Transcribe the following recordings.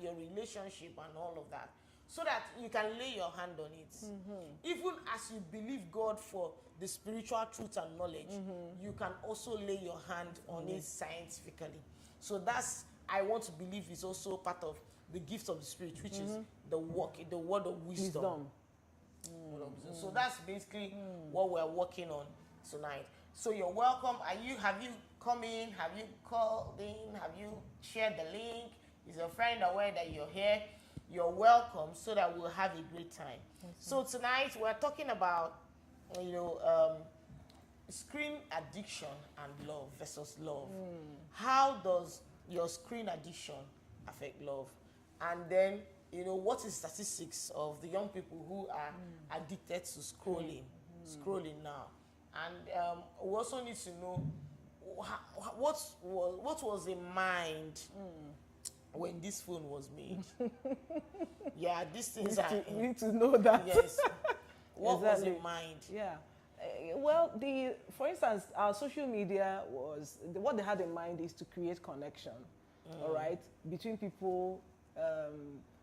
your relationship and all of that, so that you can lay your hand on it. Even as you believe God for the spiritual truth and knowledge, you can also lay your hand on it scientifically. So that's, I want to believe, is also part of the gift of the Spirit, which is the word of wisdom. So that's basically what we're working on tonight. So you're welcome. Have you come in? Have you called in? Have you shared the link? Is your friend aware that you're here? You're welcome, so that we'll have a great time. So tonight we're talking about, screen addiction and love versus love. How does your screen addiction affect love? And then, what is statistics of the young people who are addicted to scrolling now? And we also need to know what was in mind when this phone was made. Yeah, these things you need to know that. Yes. What Exactly. was in mind? Yeah. Well, for instance, our social media what they had in mind is to create connection, all right, between people,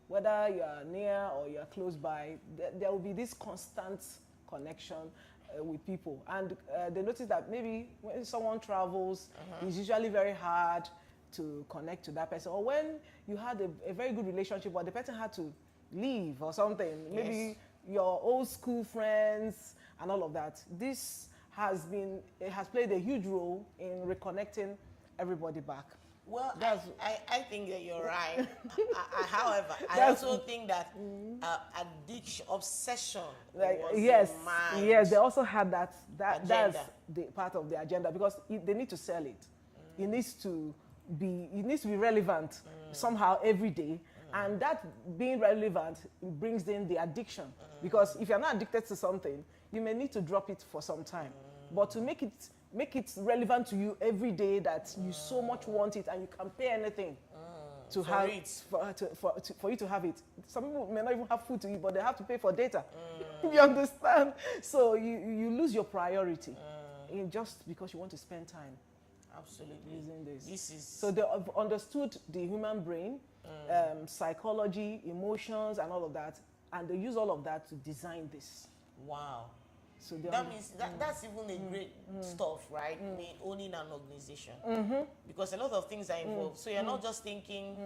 whether you are near or you are close by. There will be this constant connection with people, and they notice that maybe when someone travels, it's usually very hard to connect to that person, or when you had a very good relationship but the person had to leave or something, maybe your old school friends and all of that. This has played a huge role in reconnecting everybody back. Well, I think that you're right. However, I also think that addiction, obsession, was yes, in mind. yes, they also had that's Agenda. the part of the agenda, because they need to sell it. It needs to be relevant somehow every day, and that being relevant brings in the addiction. Because if you're not addicted to something, you may need to drop it for some time, but to make it relevant to you every day, that you so much want it and you can pay anything to For have it. for you to have it. Some people may not even have food to eat, but they have to pay for data. You understand? So you lose your priority just because you want to spend time Absolutely. using this. This is So they have understood the human brain, psychology, emotions, and all of that, and they use all of that to design this. wow. So That means that's even a great stuff, right? I mean, owning an organization, because a lot of things are involved. So you're not just thinking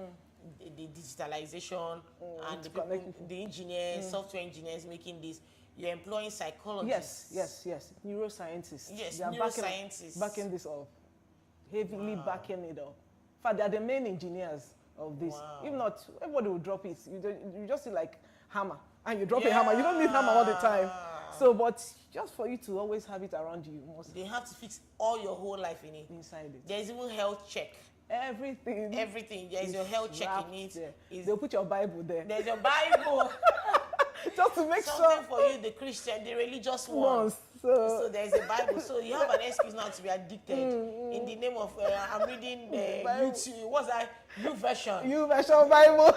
the digitalization and the engineers, software engineers making this. You're employing psychologists. Yes. Neuroscientists. Yes, They are neuroscientists. backing this up, heavily backing it up. In fact, they are the main engineers of this. Wow. If not, everybody will drop it. You just see like hammer, and you drop a hammer. You don't need hammer all the time. So, but just for you to always have it around you, They have to fix all your whole life in it. inside it. There's even health check. Everything. There's your health check wrapped in it. there. Is- They'll put your Bible there. There's your Bible. Just to make Something sure. for you, the Christian, the religious one. Once, So there's a Bible. So you have an excuse now to be addicted. In the name of, I'm reading YouTube. What's that? YouVersion. YouVersion Bible.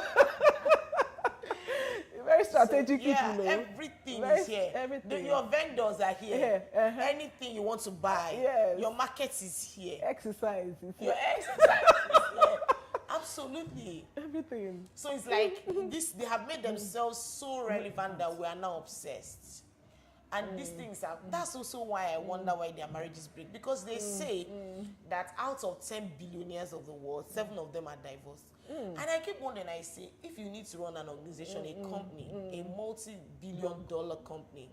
Very strategic So, yeah, people. everything is here. Everything. Your vendors are here. Yeah, Anything you want to buy, Yes. your market is here. Exercise. Your exercise is here. Absolutely. Everything. So it's like this, they have made themselves so relevant that we are now obsessed. And these things are, that's also why I wonder why their marriages break. Because they say that out of 10 billionaires of the world, 7 of them are divorced. And I keep wondering, I say, if you need to run an organization, a company, a multi-billion-dollar company,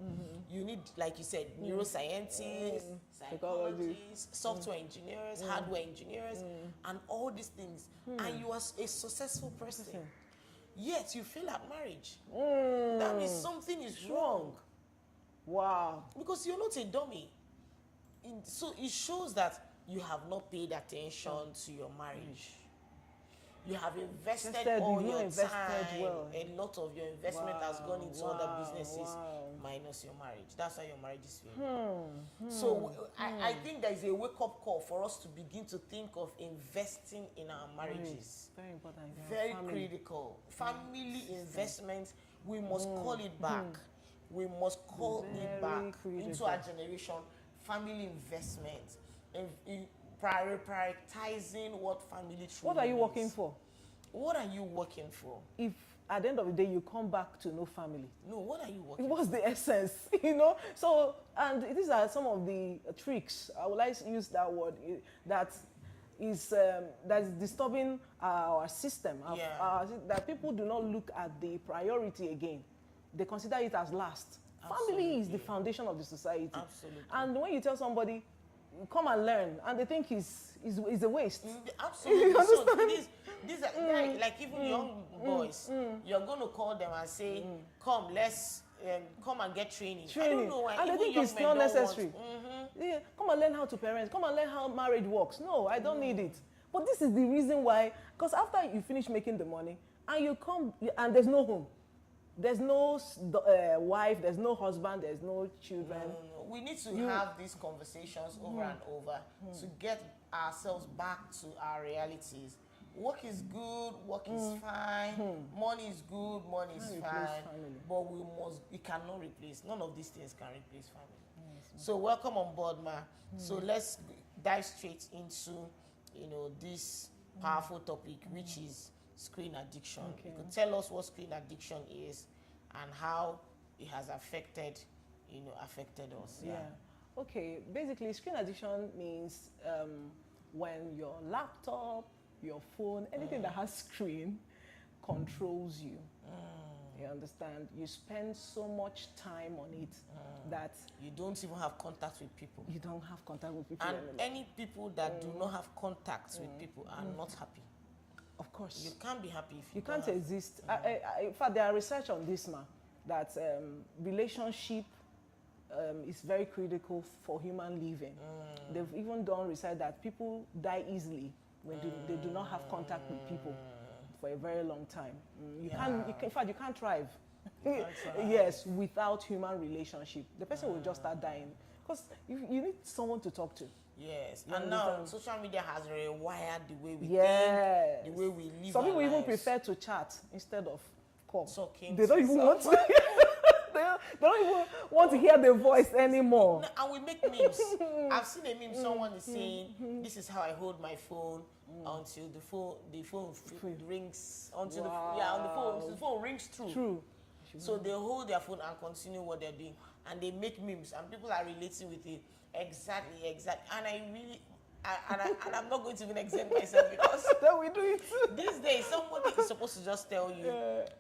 you need, like you said, neuroscientists, psychologists, software engineers, hardware engineers, and all these things. And you are a successful person. Yet you fail at marriage. That means something is wrong. Wow. Because you're not a dummy. So it shows that you have not paid attention to your marriage. You have invested all your time. Well. A lot of your investment has gone into other businesses minus your marriage. That's why your marriage is failing. So I think there is a wake-up call for us to begin to think of investing in our marriages. Very important. Very critical. Family investment, we must call it back. We must call it back into our generation. Family investment, in prioritizing what family truly What are you means. working for? What are you working for? If at the end of the day you come back to no family, No, what are you working what's the essence? You know. So, and these are some of the tricks, I would like to use that word, that is disturbing our system. Yeah. That people do not look at the priority again. They consider it as last. Family is the foundation of the society. Absolutely. And when you tell somebody, come and learn, and they think is a waste. Absolutely. So these are like even young boys. You're going to call them and say, "Come, let's come and get training." I don't know why. And they even think young it's men not don't necessary. want- Yeah, come and learn how to parent. Come and learn how marriage works. No, I don't need it. But this is the reason why. Because after you finish making the money and you come and there's no home, there's no wife, there's no husband, there's no children. No. We need to have these conversations over and over to get ourselves back to our realities. Work is good, work is fine, money is good, money is fine, but we cannot replace, none of these things can replace family. Yes, so welcome on board, Ma. So let's dive straight into, this powerful topic, which is screen addiction. Okay. You could tell us what screen addiction is and how it has affected us. Yeah. Okay. Basically, screen addiction means when your laptop, your phone, anything that has screen controls you. You understand? You spend so much time on it that you don't even have contact with people. you don't have contact with people And anymore. any people that do not have contact with people are not happy. Of course. You can't be happy if You don't can't have- exist. In fact, there are research on this, that relationship is very critical for human living. They've even done research that people die easily when they do not have contact with people for a very long time. In fact, you can't thrive. can't thrive. Yes, without human relationship. The person will just start dying. Because you need someone to talk to. Yes, You and now understand? social media has rewired the way we Yes. think, the way we live. Some people our even lives. prefer to chat instead of call. Talking They don't to even want to. they don't even want to hear the voice anymore. No, and we make memes. I've seen a meme. Someone is saying, "This is how I hold my phone until the phone rings until the phone rings through." True. So they hold their phone and continue what they're doing, and they make memes, and people are relating with it exactly. And I'm not going to even exempt myself because Then we do it. these days somebody is supposed to just tell you,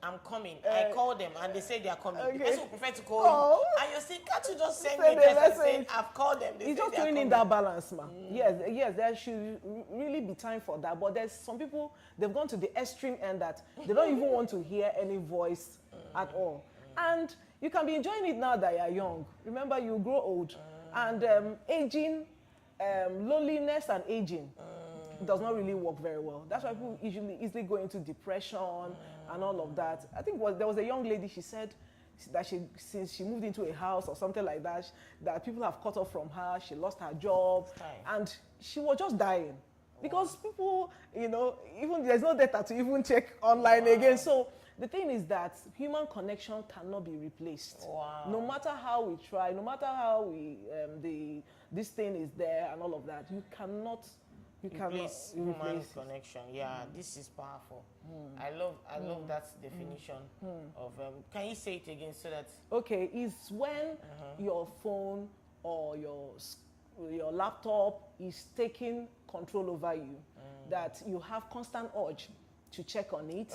"I'm coming." I call them and they say they are coming. The Okay. person will prefer to call Oh. you, and you're saying, "Can't you just send me Send a a text and say message. I've called them?" They It's say just they are doing in coming. that balance, man. Yes, there should really be time for that. But there's some people, they've gone to the extreme end that they don't even want to hear any voice at all. And you can be enjoying it now that you're young. Remember, you grow old. And aging, loneliness and aging does not really work very well. That's why people easily go into depression and all of that. I think there was a young lady, she said that since she moved into a house or something like that, that people have cut off from her, she lost her job, and she was just dying. Because people, even there's no data to even check online again. So the thing is that human connection cannot be replaced. Wow. No matter how we try, no matter how this thing is there and all of that, you cannot Replace human replace it. connection. Yeah, this is powerful. I love that definition of. Can you say it again so that? Okay, it's when your phone or your laptop is taking control over you, that you have constant urge to check on it.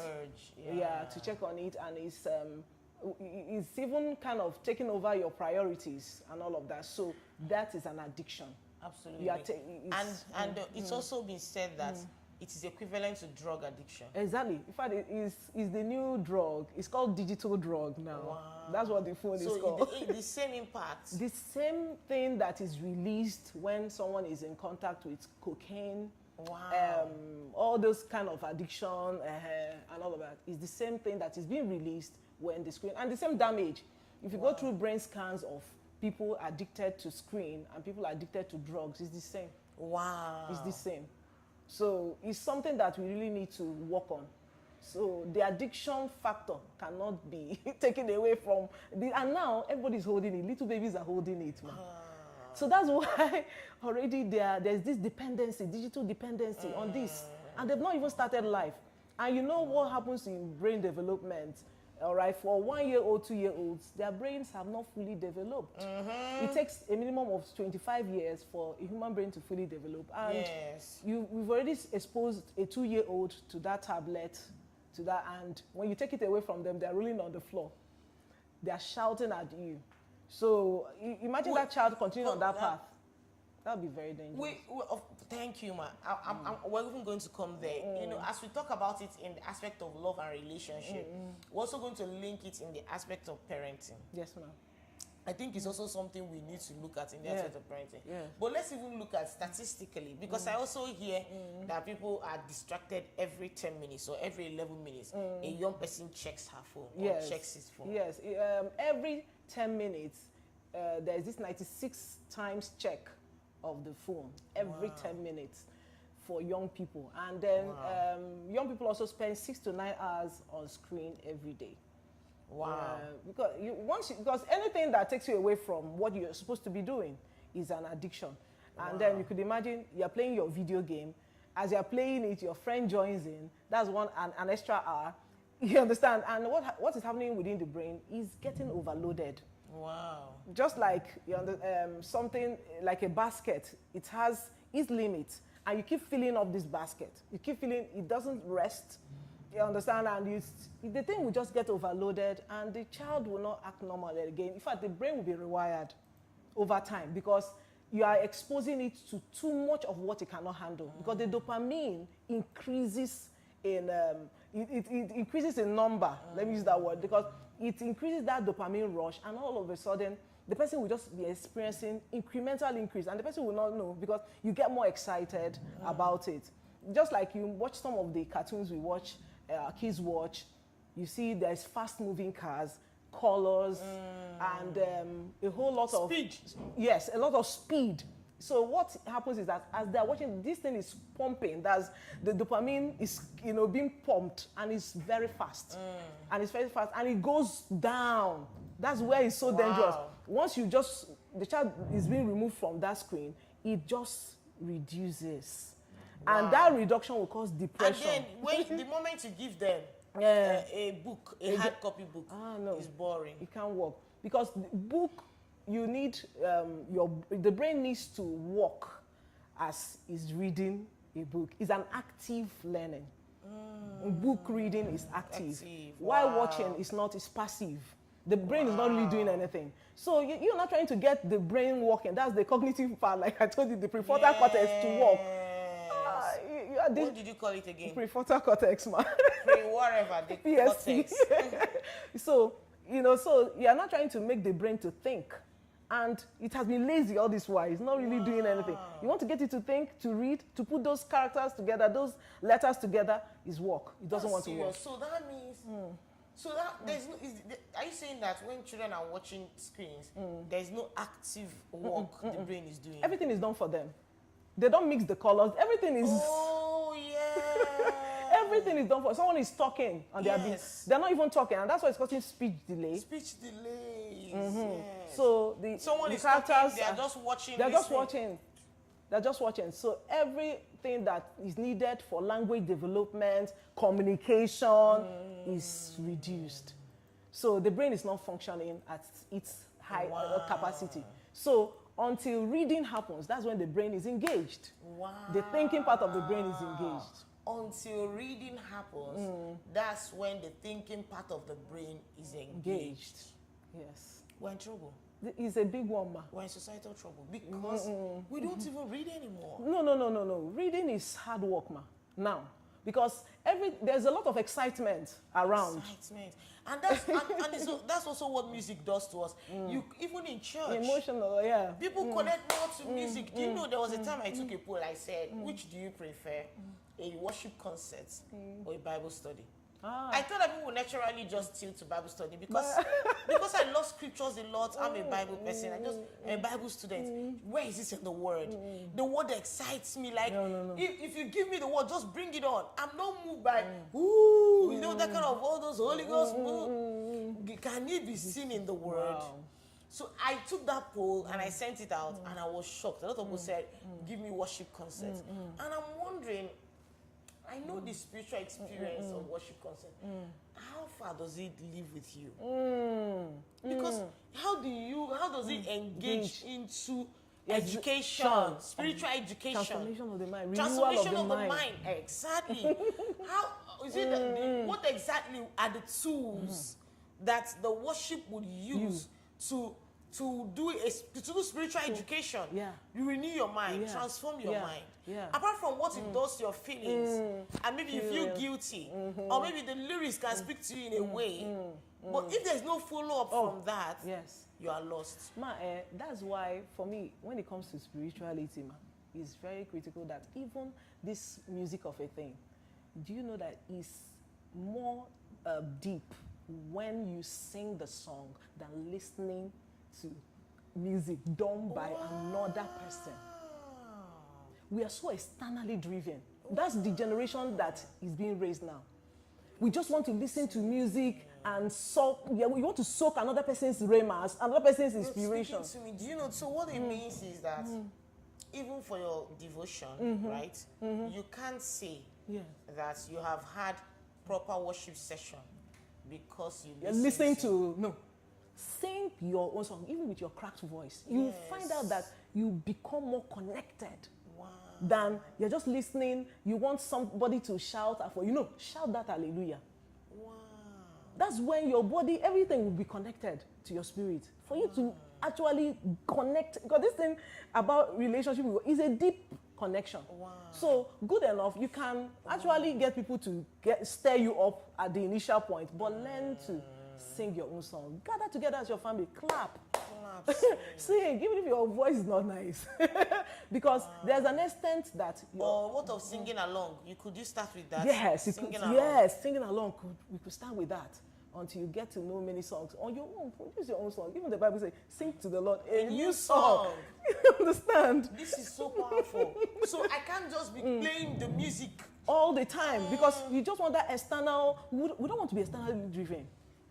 To check on it, and it's even kind of taking over your priorities and all of that. So that is an addiction. Absolutely. And it's also been said that it is equivalent to drug addiction. Exactly. In fact, it is the new drug. It's called digital drug now. Wow. That's what the phone is So called. the same impact. The same thing that is released when someone is in contact with cocaine, Wow. all those kind of addiction and all of that is the same thing that is being released when the screen, and the same damage. If you go through brain scans of people addicted to screen and people addicted to drugs, it's the same. Wow. It's the same. So it's something that we really need to work on. So the addiction factor cannot be taken away from and now everybody's holding it. Little babies are holding it, man. So that's why already there's this dependency, digital dependency on this. And they've not even started life. And you know what happens in brain development? All right, for 1 year old, 2 year olds, their brains have not fully developed. It takes a minimum of 25 years for a human brain to fully develop. And Yes. we've already exposed a 2 year old to that tablet, to that, and when you take it away from them, they're rolling on the floor. They're shouting at you. So imagine that child continuing on that path. That would be very dangerous. Thank you, ma. We're even going to come there. You know, as we talk about it in the aspect of love and relationship, we're also going to link it in the aspect of parenting. Yes, ma'am. I think it's also something we need to look at in the aspect of parenting. Yeah. But let's even look at statistically, because I also hear that people are distracted every 10 minutes or every 11 minutes. A young person checks her phone or checks his phone. Yes, every 10 minutes, there's this 96 times check of the phone every 10 minutes for young people. And then young people also spend 6 to 9 hours on screen every day. Wow. Because anything that takes you away from what you're supposed to be doing is an addiction. And then you could imagine you're playing your video game. As you're playing it, your friend joins in. That's an extra hour. You understand? And what is happening within the brain is getting overloaded. Wow. Just like something like a basket, it has its limits, and you keep filling up this basket. You keep filling, it doesn't rest. You understand? And the thing will just get overloaded, and the child will not act normal again. In fact, the brain will be rewired over time because you are exposing it to too much of what it cannot handle. Because the dopamine increases in it increases in number. Let me use that word, because it increases that dopamine rush, and all of a sudden the person will just be experiencing incremental increase, and the person will not know because you get more excited about it. Just like you watch some of the cartoons we watch, kids watch, you see there's fast moving cars, colors, and a whole lot of speed. Yes, a lot of speed. So what happens is that as they're watching, this thing is pumping. That's the dopamine is being pumped, and it's very fast. And it's very fast, and it goes down. That's where it's so dangerous. Once the child is being removed from that screen, it just reduces. And that reduction will cause depression. And then the moment you give them a book, a hard copy book, it's boring. It can't work. Because the book, you need, the brain needs to work as is reading a book. It's an active learning. Book reading is active. While watching is not, it's passive. The brain is not really doing anything. So you're not trying to get the brain working. That's the cognitive part, like I told you, the prefrontal cortex to work. What did you call it again? Prefrontal cortex, man. Whatever, the cortex. So you're not trying to make the brain to think. And it has been lazy all this while. It's not really doing anything. You want to get it to think, to read, to put those characters together, those letters together, is work. It doesn't want to work. So that means... are you saying that when children are watching screens, there's no active work the brain is doing? Everything is done for them. They don't mix the colors. Everything is... Oh, yeah. Everything is done for... Someone is talking and they're not even talking, and that's why it's causing speech delay. Speech delays, yes. So someone the is characters talking, they're just watching. They're just watching. So everything that is needed for language development, communication is reduced. So the brain is not functioning at its high capacity. So until reading happens, that's when the brain is engaged. Wow. The thinking part of the brain is engaged. Until reading happens, that's when the thinking part of the brain is engaged. Yes. We're in trouble. It's a big one, ma. We're in societal trouble because we don't even read anymore. No. Reading is hard work, ma. Now. Because there's a lot of excitement around. And that's also what music does to us. You even in church, emotional, yeah. People connect more to music. Do you know there was a time I took a poll? I said, which do you prefer, a worship concert or a Bible study? I thought that people would naturally just tilt to Bible study because I love scriptures a lot. I'm a Bible person. I'm a Bible student. Where is this in the Word? The Word excites me. Like if you give me the Word, just bring it on. I'm not moved by that kind of all those Holy Ghost. Can it be seen in the Word? Wow. So I took that poll and I sent it out, and I was shocked. A lot of people said, "Give me worship concerts," and I'm wondering, I know the spiritual experience of worship concert. How far does it live with you? Because how does it engage into education, spiritual education, Transformation of the mind, transformation renewal of the mind? Exactly. How is it what exactly are the tools that the worship would use to do spiritual education? Yeah. You renew your mind, Yeah. transform your Yeah. mind. Yeah. Apart from what it does to your feelings, and maybe you feel guilty, or maybe the lyrics can speak to you in a way. But if there's no follow-up from that, Yes. you are lost. That's why, for me, when it comes to spirituality, it's very critical that even this music of a thing, do you know that it's more deep when you sing the song than listening to music done by another person? We are so externally driven. That's the generation that is being raised now. We just want to listen to music and soak. Yeah, we want to soak another person's rhemas, another person's inspiration. Speaking to me, do you know? So what it means is that even for your devotion, right? You can't say that you have had proper worship session because you listen to no. Sing your own song, even with your cracked voice. You find out that you become more connected. Than you're just listening. You want somebody to shout for shout that hallelujah. Wow. That's when your body, everything will be connected to your spirit. For you to actually connect, because this thing about relationship is a deep connection. Wow. So good enough, you can actually get people to stir you up at the initial point, but learn to sing your own song. Gather together as your family, clap. Sing, even if your voice is not nice. Because there's an extent that... Or what of singing along? You start with that? Yes, singing along. We could start with that until you get to know many songs. On your own, produce your own song. Even the Bible says, sing to the Lord a new song. You understand? This is so powerful. So I can't just be playing the music all the time because you just want that external... We don't want to be externally driven.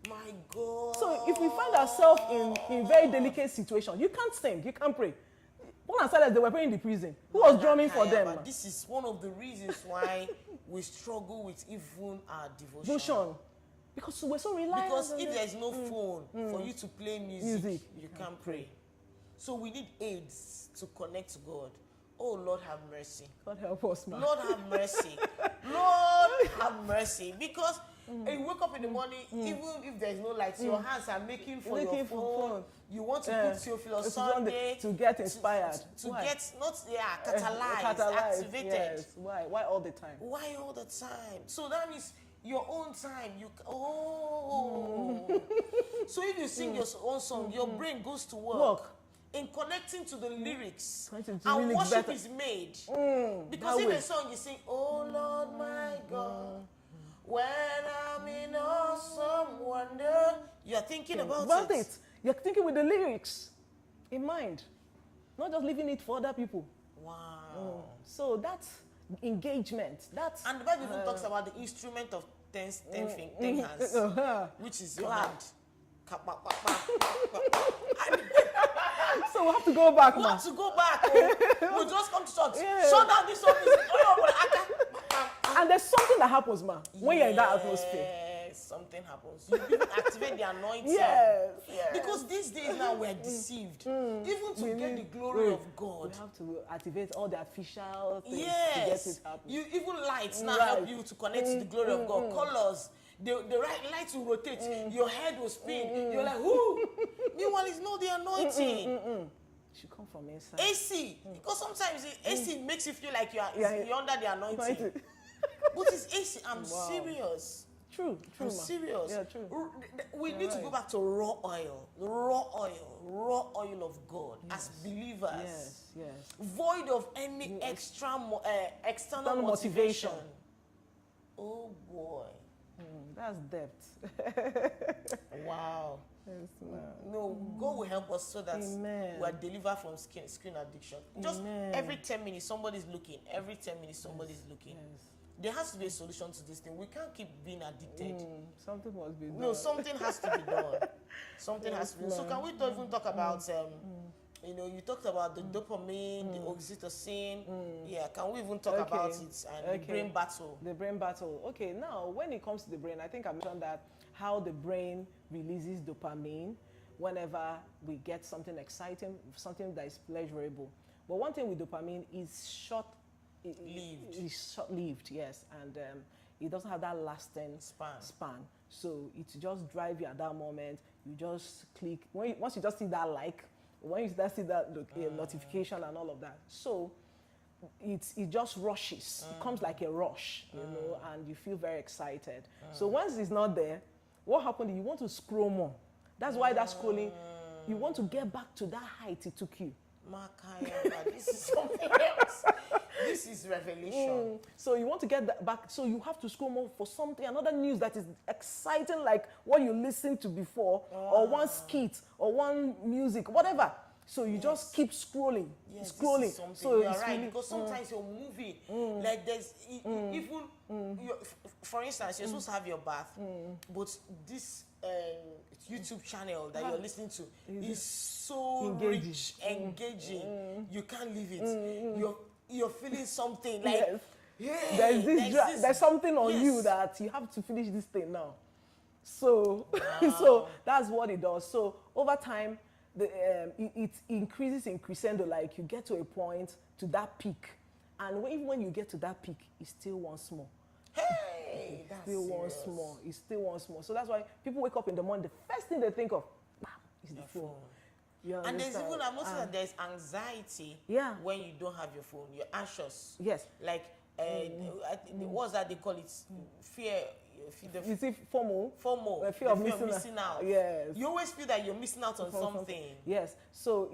My God. So if we find ourselves in very delicate situations, you can't sing, you can't pray. Paul and Silas, they were praying in the prison. Who was drumming for them? This is one of the reasons why we struggle with even our devotion. Because we're so reliant. Because if there's no phone for you to play music, you can't pray. So we need aids to connect to God. Oh, Lord have mercy. God help us, man. Lord have mercy. Lord have mercy. Because you wake up in the morning, even if there's no light, your hands are making for your phone. You want to put Theophilus Sunday to get inspired. To get, catalyzed, activated. Yes. Why all the time? Why all the time? So that means your own time. So if you sing your own song, your brain goes to work. In connecting to the lyrics, and worship is made. Because in a song you sing, oh Lord my God, when I'm in awesome wonder, you're thinking about it. You're thinking with the lyrics in mind, not just leaving it for other people. Wow. So that's engagement. And the Bible even talks about the instrument of 10 hands, which is your hand. So we have to go back now. We'll just come to church. Shut down this office. And there's something that happens, when you're in that atmosphere. Something happens. You even activate the anointing. Yes. Because these days now we're deceived. Even to get the glory of God. We have to activate all the official things to get it happening. Even lights now help you to connect to the glory of God. Colors. The right light will rotate. Your head will spin. You're like, whoo! Meanwhile, it's not the anointing. It should come from inside. AC. Because sometimes AC makes you feel like you're under the anointing. But it's AC. I'm serious. True. I'm serious. Yeah, true. We need to go back to raw oil of God as believers. Yes. Void of any external motivation. Oh boy. That's depth. Wow. Yes, no, God will help us so that we are delivered from screen addiction. Just every 10 minutes, somebody's looking. Every 10 minutes, somebody's looking. Yes. There has to be a solution to this thing. We can't keep being addicted. Something must be done. No, something has to be done. Something has to be done. So can we even talk about You know, you talked about the dopamine, the oxytocin. Yeah, can we even talk about it and the brain battle? The brain battle. Okay, now when it comes to the brain, I think I mentioned that how the brain releases dopamine whenever we get something exciting, something that is pleasurable. But one thing with dopamine is Lived. It's short-lived, yes, and it doesn't have that lasting span. So it just drives you at that moment. You just click once you just see that like, when you just see that notification and all of that. So it just rushes. It comes like a rush, you know, and you feel very excited. So once it's not there, what happened? You want to scroll more. That's why that scrolling. You want to get back to that height it took you. Makaya, this is something else. This is revelation. So you want to get that back. So you have to scroll more for something, another news that is exciting, like what you listened to before, or one skit, or one music, whatever. So you just keep scrolling, scrolling. This is something. So you're it's right, really, because sometimes you're moving. Like there's even, for instance, you're supposed to have your bath, but this YouTube channel that you're listening to is so engaging. rich, engaging. You can't leave it. You're feeling something like hey, there's something on you that you have to finish this thing now. So so that's what it does. So over time, it increases in crescendo. Like you get to a point, to that peak, and even when you get to that peak, it's still once more. Hey, that's Still once more. It's still once more. So that's why people wake up in the morning. The first thing they think of, bam, is the phone. And there's even, I've noticed that there's anxiety when you don't have your phone. You're anxious. Yes. Like, what's that they call it? Fear. You see, FOMO. FOMO. Fear of missing out. Yes. You always feel that you're missing out on something. Yes. So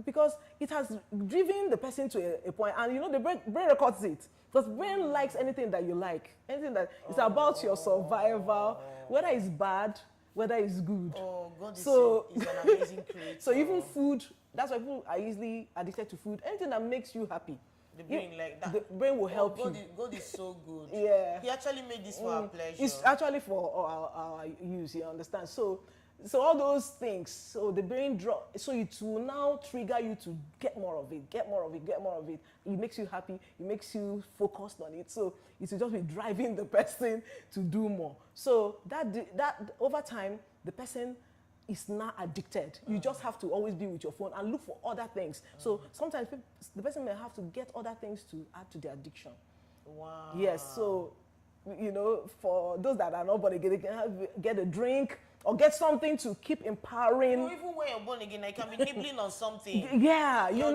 because it has driven the person to a point, and you know the brain records it. Because brain likes anything that you like, anything that is about your survival, whether it's bad, whether it's good. Oh, God is an amazing creator. So even food, that's why people are easily addicted to food. Anything that makes you happy. The brain like that. The brain will help you. God is so good. Yeah. He actually made this for our pleasure. It's actually for our use, you understand? So all those things, so the brain so it will now trigger you to get more of it, get more of it, get more of it. It makes you happy, it makes you focused on it. So it will just be driving the person to do more. So that over time, the person is not addicted. You just have to always be with your phone and look for other things. So sometimes the person may have to get other things to add to their addiction. Wow. Yes, so, you know, for those that are not born again, they can get a drink or get something to keep empowering. You know, even when you're born again, I can be nibbling on something. Yeah, you're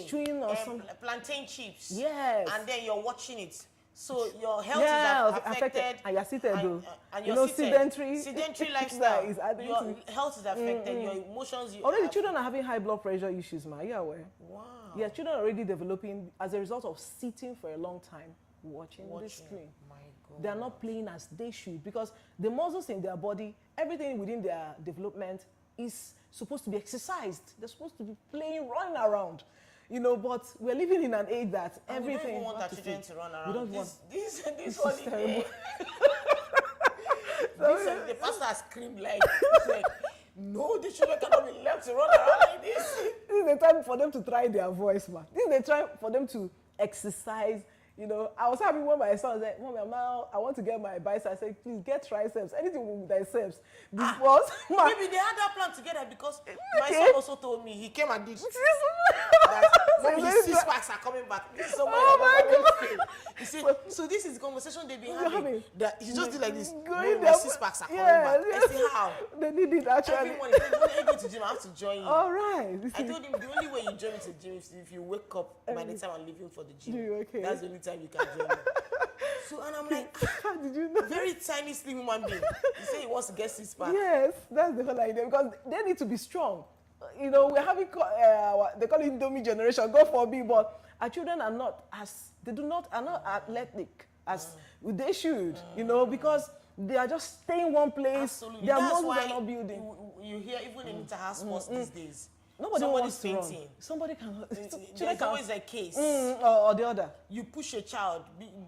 chewing on something. Plantain chips. Yes. And then you're watching it. So your health is affected. And you're seated, though. And you're sedentary lifestyle. Your health is affected. Your emotions. Already children are having high blood pressure issues, ma. Are you aware? Wow. Yeah, children are already developing as a result of sitting for a long time watching the screen. My God. They are not playing as they should, because the muscles in their body, everything within their development is supposed to be exercised. They're supposed to be playing, running around. You know, but we're living in an age that everything. We don't even want our children to run around. We don't want. This one is terrible. The pastor has screamed like, no, the children cannot be left to run around like this. This is the time for them to try their voice, man. This is the time for them to exercise. You know, I was happy when my son said, Mommy, I want to get my biceps. I said, please get triceps, anything with biceps. Before, maybe they had that plan together, because my son also told me, he came and did that. His 6 packs are coming back. This is God. He said, so this is the conversation they've been having. That he just did like this. My 6 packs are coming back. I said, how? They need it actually. Every morning, when I go to gym, I have to join you. All right. I told him the only way you join me to the gym is if you wake up by the time I'm leaving for the gym. Okay. That's the only time you can join me. So, and I'm like, how did you know? Very tiny, slim human being. He said he wants to get 6 packs. Yes, that's the whole idea, because they need to be strong. You know, we're having, they call it Indomie generation, God forbid, but our children are not athletic as they should, you know, because they are just staying one place. Absolutely. Their That's muscles why are not building. You hear even in inter-house sports these days. Somebody's wants to run. Somebody can. There's always a case. Or the other. You push a child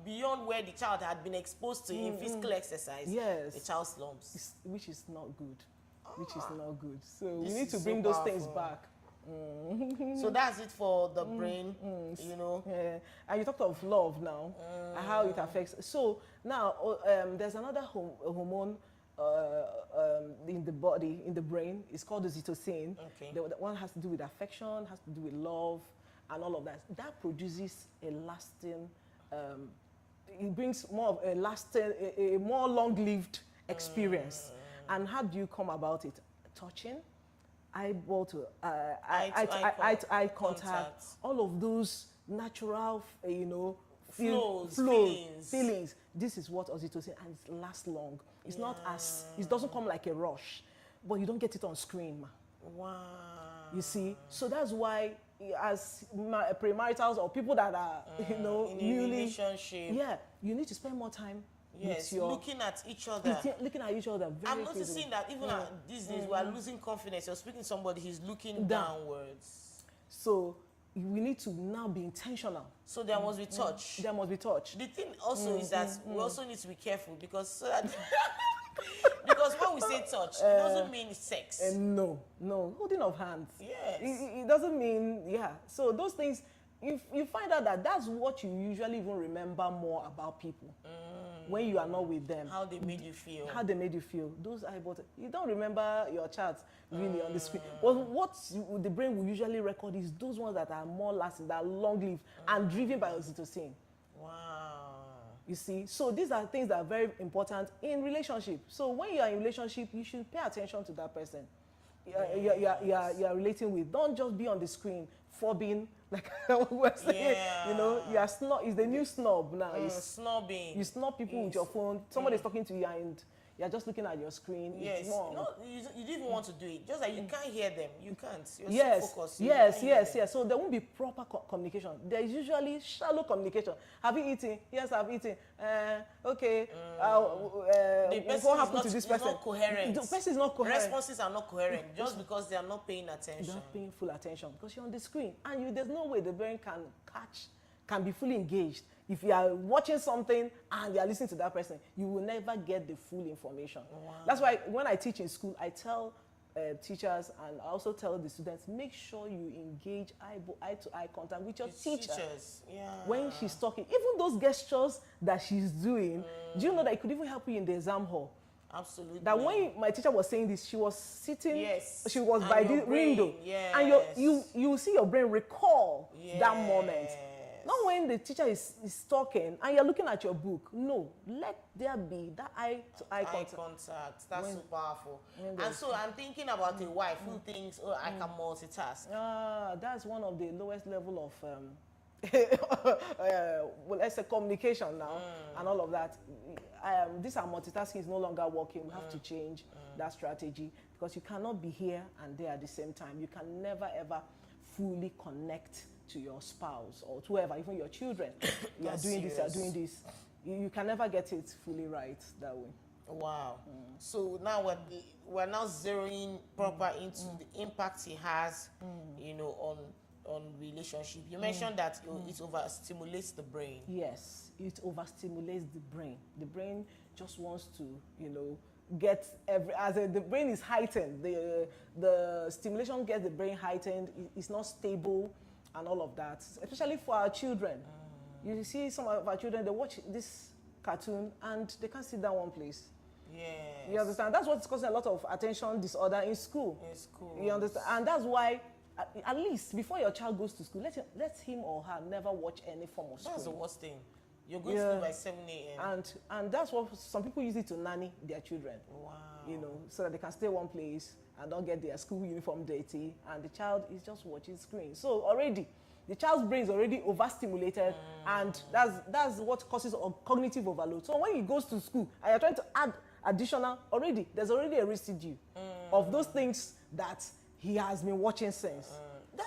beyond where the child had been exposed to in physical exercise. Yes. The child slumps. Which is not good. Which is not good. So we need to bring those things back. So that's it for the brain, you know. Yeah. And you talked of love now, and how it affects. So now there's another hormone in the body, in the brain. It's called oxytocin. Okay. The one has to do with affection, has to do with love, and all of that. That produces a lasting, it brings more of a lasting, a more long-lived experience. And how do you come about it? Touching, eyeball to eye contact, all of those natural, you know, feelings. This is what oxytocin, and it lasts long. It's not as, it doesn't come like a rush, but you don't get it on screen, ma. Wow. You see, so that's why as premaritals or people that are, you know, in a relationship, you need to spend more time. Yes, looking at each other. Looking at each other very I'm noticing that even these days we are losing confidence. You're speaking to somebody, he's looking downwards. So we need to now be intentional. So there must be touch. There must be touch. The thing also is that we also need to be careful because so that because when we say touch, it doesn't mean sex. No, holding of hands. Yes. It doesn't mean, So those things, if you find out that that's what you usually even remember more about people when you are not with them. How they made you feel. How they made you feel. Those eyeballs, you don't remember your chats really on the screen. But what the brain will usually record is those ones that are more lasting, that are long-lived and driven by oxytocin. Wow. You see, so these are things that are very important in relationship. So when you are in relationship, you should pay attention to that person you are relating with. Don't just be on the screen fobbing, like we're saying. You know, you are it's the new snob now. Snobbing. You snub people with your phone. Somebody's talking to you and you're just looking at your screen. Yes. No, you didn't even want to do it. Just like you can't hear them. You can't. You're so focused. Yes. So there won't be proper communication. There is usually shallow communication. Have you eaten? Yes, I've eaten. Okay. What happened to this person? Not coherent. The person is not coherent. Responses are not coherent just because they are not paying attention. They're not paying full attention because you're on the screen and there's no way the brain can be fully engaged. If you are watching something and you are listening to that person, you will never get the full information. Wow. That's why when I teach in school, I tell teachers and I also tell the students, make sure you engage eye-to-eye contact with your teacher. When she's talking. Even those gestures that she's doing, do you know that it could even help you in the exam hall? Absolutely. That when my teacher was saying this, she was sitting, she was and by the window. And you see your brain recall that moment. Not when the teacher is talking and you're looking at your book. No, let there be that eye-to-eye contact. That's so powerful. And so I'm thinking about a wife who thinks, oh, I can multitask. That's one of the lowest level of, well, let's say communication now and all of that. This multitasking is no longer working. We have to change that strategy because you cannot be here and there at the same time. You can never, ever fully connect to your spouse or to whoever, even your children. You are doing this, you are doing this. You can never get it fully right that way. Wow. So now we're now zeroing proper into the impact it has, you know, on relationship. You mentioned that it overstimulates the brain. Yes, it overstimulates the brain. The brain just wants to, you know, get the brain is heightened. The stimulation gets the brain heightened. It's not stable. And all of that, especially for our children. You see some of our children, they watch this cartoon and they can't sit down one place. Yes. You understand? That's what's causing a lot of attention disorder in school. You understand? And that's why, at least before your child goes to school, let him or her never watch any form of school. That's the worst thing. You're going to school by 7 a.m. And that's what some people use it to nanny their children. Wow. You know, so that they can stay one place and don't get their school uniform dirty, and the child is just watching screen. So already, the child's brain is already overstimulated, and that's what causes cognitive overload. So when he goes to school and you're trying to add additional, there's already a residue of those things that he has been watching since. I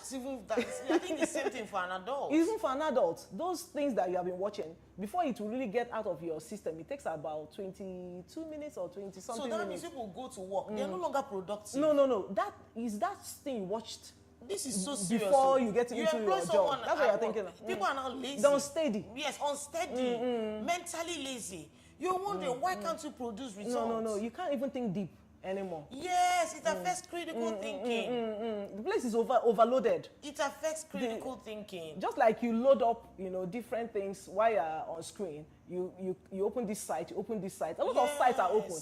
think the same thing for an adult. Even for an adult, those things that you have been watching, before it will really get out of your system, it takes about 22 minutes or 20-something minutes. So that means people go to work, they're no longer productive. No. That thing you watched. This is so serious. Before you get into your job. That's what you're thinking. People are now lazy. They're unsteady. Yes, unsteady. Mentally lazy. You're wondering, why can't you produce results? No. You can't even think deep. anymore. Yes, it affects critical thinking. The place is overloaded. It affects critical thinking. Just like you load up, different things while you're on screen. You open this site, you open this site. A lot of sites are open.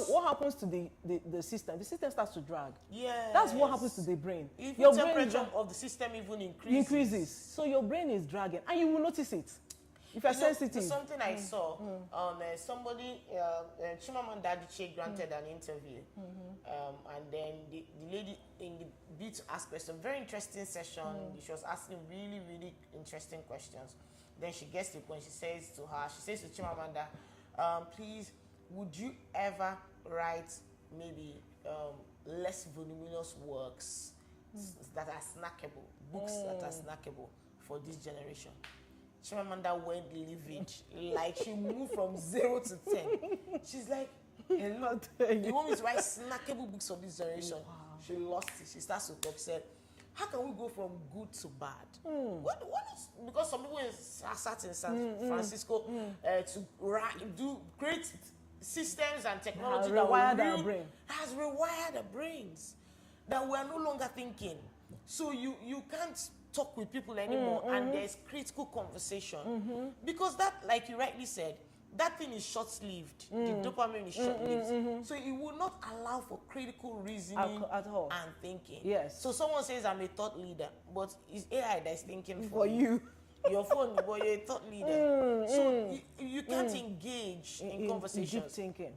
What happens to the system? The system starts to drag. Yes. That's what happens to the brain. If Your the brain temperature of the system even increases. So your brain is dragging, and you will notice it. If you're sensitive. There's something I saw. Somebody, Chimamanda Adichie granted an interview. And then the lady in the beat asked questions. Very interesting session. She was asking really, really interesting questions. Then she gets to the point. She says to Chimamanda, please, would you ever write maybe less voluminous works that are snackable, books that are snackable for this generation? Chimamanda went livid, like she moved from 0 to 10. She's like, hello, you want me to write snackable books for this generation? Wow. She lost it. She starts to talk. She said, how can we go from good to bad? What is, because some people sat in San Francisco to do great systems and technology has rewired our brains, that we are no longer thinking. So you can't talk with people anymore, and there's critical conversation. Because that, like you rightly said, that thing is short-lived. The dopamine is short-lived. So it will not allow for critical reasoning at all. and thinking. Yes. So someone says, I'm a thought leader, but it's AI that's thinking for you. Your phone, but you're a thought leader. So you can't engage in conversations. Deep thinking.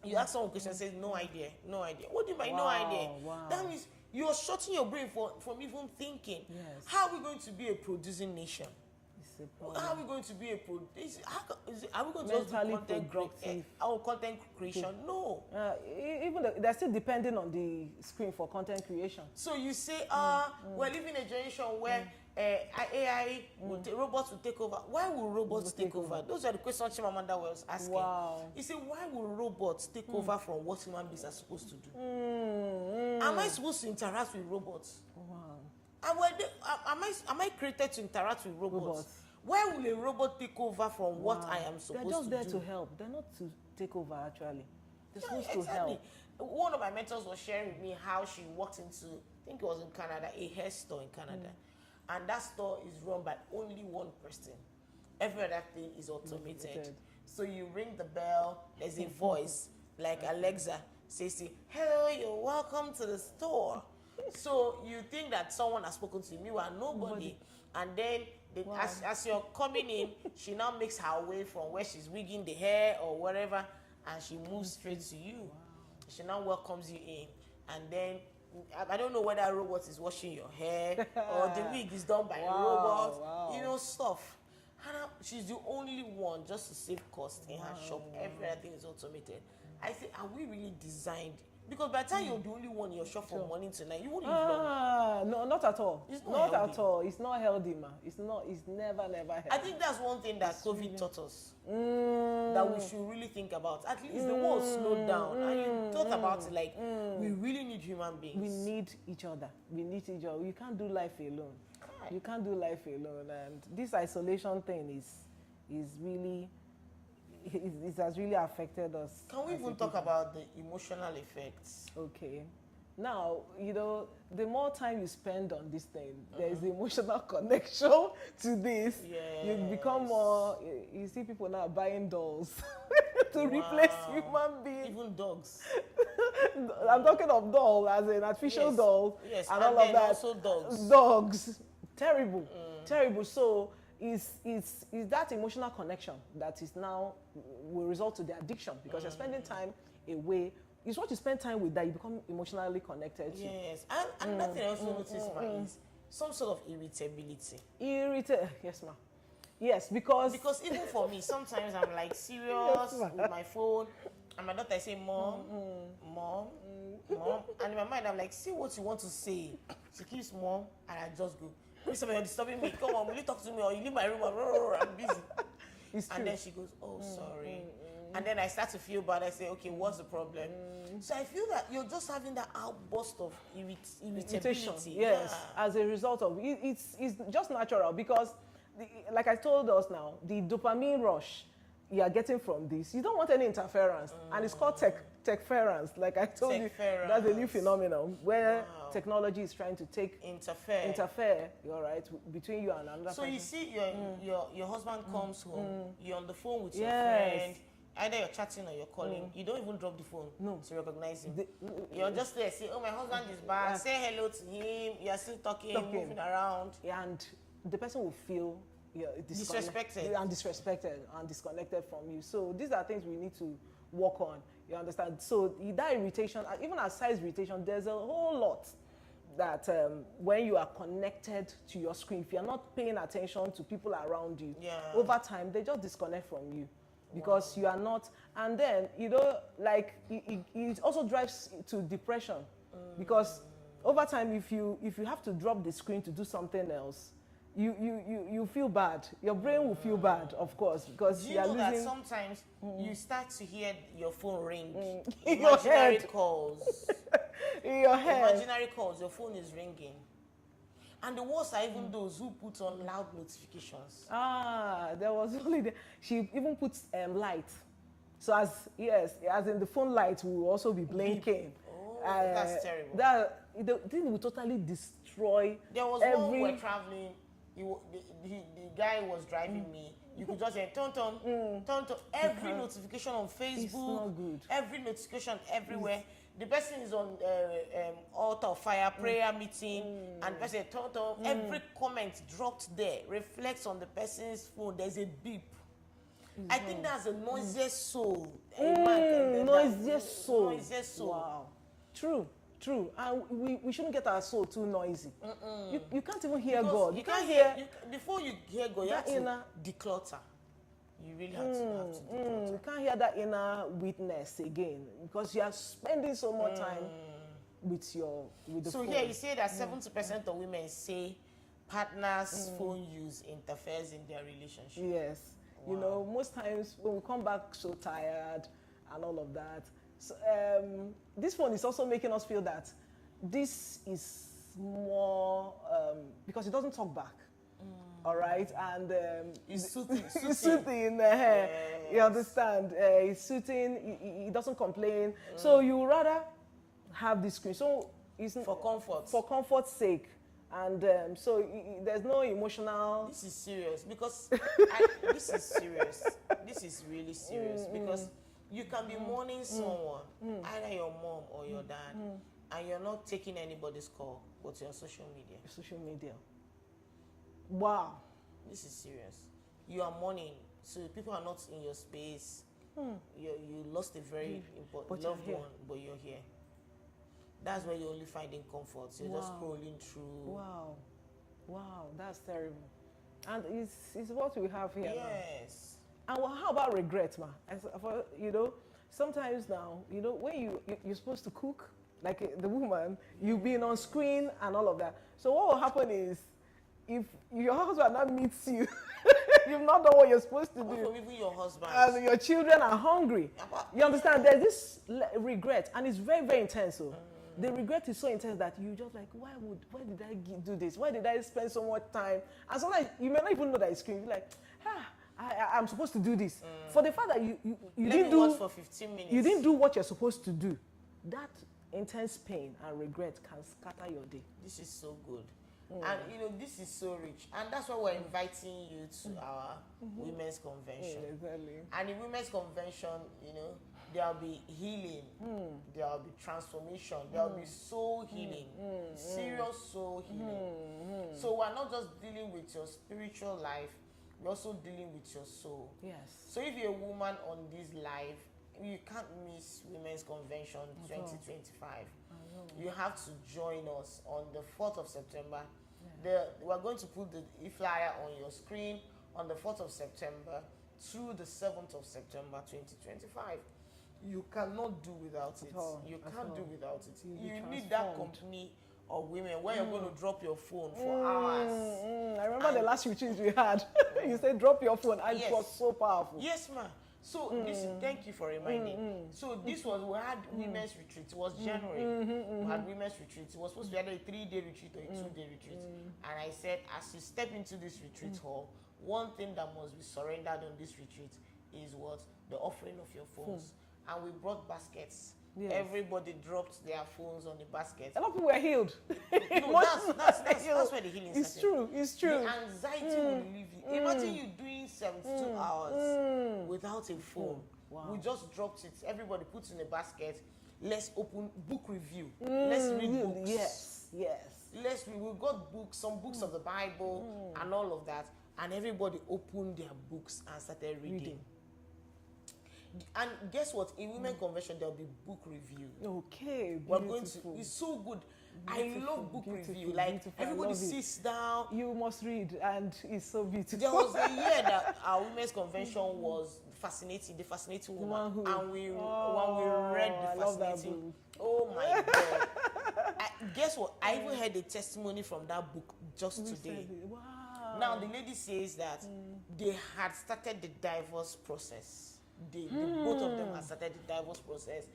You ask someone a question, says, no idea, no idea. What do you mean by no idea? Wow. That means you're shutting your brain from even thinking. Yes. How are we going to be a producing nation? How are we going to be are we going to do content creation? No. Even they're still depending on the screen for content creation. So you say, we're living in a generation where AI, robots will take over. Why will robots take over? Those are the questions Chimamanda was asking. Wow. He said, why will robots take over from what human beings are supposed to do? Am I supposed to interact with robots? Wow. Am I created to interact with robots? Why will a robot take over from what I am supposed to do? They're just there to help. They're not to take over, actually. They're supposed to help. One of my mentors was sharing with me how she walked into, I think it was in Canada, a hair store in Canada. And that store is run by only one person. Every other thing is automated. So you ring the bell, there's a voice, like Alexa, says, hello, you're welcome to the store. So you think that someone has spoken to you, meanwhile nobody. And then as you're coming in, she now makes her way from where she's wigging the hair or whatever, and she moves straight to you. She now welcomes you in. And then, I don't know whether a robot is washing your hair or the wig is done by a robot, stuff. And she's the only one just to save cost in her shop. Everything is automated. I say, are we really designed? Because by the time you're the only one in your shop from morning to night, you won't live long. No, not at all. It's not at all. It's not healthy, ma. It's never healthy. I think that's one thing that COVID taught us. That we should really think about. At least the world slowed down. And you thought about it like, we really need human beings. We need each other. You can't do life alone. You can't do life alone. And this isolation thing is really... It has really affected us. Can we even talk about the emotional effects? Okay. Now, the more time you spend on this thing, there is emotional connection to this. Yes. You become more, you see people now buying dolls to replace human beings. Even dogs. I'm talking of dolls, as an artificial doll. Yes, and all of that. Also dogs. Dogs. Terrible. Terrible. So, is that emotional connection that is now will result to the addiction, because you're spending time away. It's what you spend time with that you become emotionally connected to. Yes, and another thing I also noticed is some sort of irritability. Yes, ma. Yes, because even for me, sometimes I'm like serious with my phone, and my daughter say, mom, and in my mind I'm like, say what you want to say. She keeps mom, and I just go, Christopher, you're disturbing me. Come on, will you talk to me, or you leave my room? I'm busy. And then she goes, oh, sorry. And then I start to feel bad. I say, okay, what's the problem? So I feel that you're just having that outburst of irritability. Yes, as a result of it's just natural, because, like I told us now, the dopamine rush you are getting from this, you don't want any interference, and it's called techference, like I told you. That's a new phenomenon where technology is trying to interfere. You're right, between you and another person. So you see, your husband comes home. You're on the phone with your friend. Either you're chatting or you're calling. You don't even drop the phone to recognize him. You're just there, say, oh, my husband is back. Say hello to him. You're still talking, moving around. And the person will feel disrespected and disconnected from you. So these are things we need to work on. You understand? So that irritation, even aside irritation, there's a whole lot that when you are connected to your screen, if you're not paying attention to people around you, over time, they just disconnect from you. Because you are not, and then like it also drives to depression, because over time, if you have to drop the screen to do something else, you feel bad. Your brain will feel bad, of course, because you are losing. That sometimes you start to hear your phone ring, imaginary calls, in your head, imaginary calls. Your phone is ringing. And the worst are even those who put on loud notifications. There was only she even puts light. So as in the phone light will also be blinking. That's terrible. The thing will totally destroy. There was one we were traveling. The guy was driving me. You could just say ton. Every notification on Facebook. It's not good. Every notification everywhere. The person is on altar of fire prayer meeting, and the person ton. Every comment dropped there reflects on the person's phone. There's a beep. I think that's a noisiest soul. Noisiest soul. Wow. True. And we shouldn't get our soul too noisy. You can't even hear God. You can't hear. Before you hear God, you have to declutter. You really have to declutter. You can't hear that inner witness again, because you are spending so much time with the phone. So here you say that 70% of women say partners' phone use interferes in their relationship. Yes. Wow. Most times when we come back so tired and all of that, so, this phone is also making us feel that this is more because it doesn't talk back. All right, and it's soothing. Yes. You understand? It's soothing. He doesn't complain. So you rather have this screen. So it's for comfort. For comfort's sake, and so there's no emotional. This is serious because this is serious. This is really serious because you can be mourning someone, either your mom or your dad, and you're not taking anybody's call, but your social media. Social media. Wow. This is serious. You are mourning, so people are not in your space. You lost a very important loved one, but you're here. That's where you're only finding comfort. You're just scrolling through. Wow, that's terrible. And it's what we have here. Yes. Now. And how about regret, ma? Sometimes now, when you're supposed to cook, like the woman, you've been on screen and all of that. So what will happen is, if your husband not meets you, you've not done what you're supposed to do. Even your husband. And your children are hungry. You understand? There's this regret, and it's very, very intense. So the regret is so intense that you just like, why did I do this? Why did I spend so much time? And sometimes you may not even know that it's screen. You're like, I'm supposed to do this. For the fact that you didn't do watch for 15 minutes. You didn't do what you're supposed to do. That intense pain and regret can scatter your day. This is so good. And this is so rich, and that's why we're inviting you to our women's convention. Exactly. And in women's convention, there'll be healing, there'll be transformation, there'll be soul healing, serious soul healing. So we're not just dealing with your spiritual life, we're also dealing with your soul. Yes. So if you're a woman on this live, you can't miss Women's Convention 2025. You have to join us on the 4th of September. We're going to put the flyer on your screen on the 4th of September through the 7th of September 2025. You cannot do without it. You can't do without it. You need that company of women where you're going to drop your phone for hours. I remember the last retreat we had. You said drop your phone, and it was so powerful. Yes, ma'am. So thank you for reminding. So this was, we had women's retreat. It was January. We had women's retreat. It was supposed to be either a 3-day retreat or a 2-day retreat. And I said, as you step into this retreat hall, one thing that must be surrendered on this retreat is what? The offering of your phones. and we brought baskets. Yes. Everybody dropped their phones on the basket. A lot of people were healed. No, that's where the healing It's started. true. It's true. The anxiety will leave you. Imagine you doing 72 hours without a phone. Wow. We just dropped it. Everybody puts in a basket. Let's open book review. Let's read books. Yes. Yes. We got books, some books of the Bible and all of that. And everybody opened their books and started reading. And guess what? In Women Convention, there'll be book review. Okay, We're going beautiful. to. It's so good. Beautiful, I love book beautiful, review. Like beautiful. I everybody love it. sits down. You must read, and it's so beautiful. There was a year that our women's convention was fascinating, the fascinating woman, Womanhood. and when we read I the love that fascinating, book. oh my god! Guess what? I even heard a testimony from that book just today. Wow. Now the lady says that they had started the divorce process. The both of them had started the divorce process.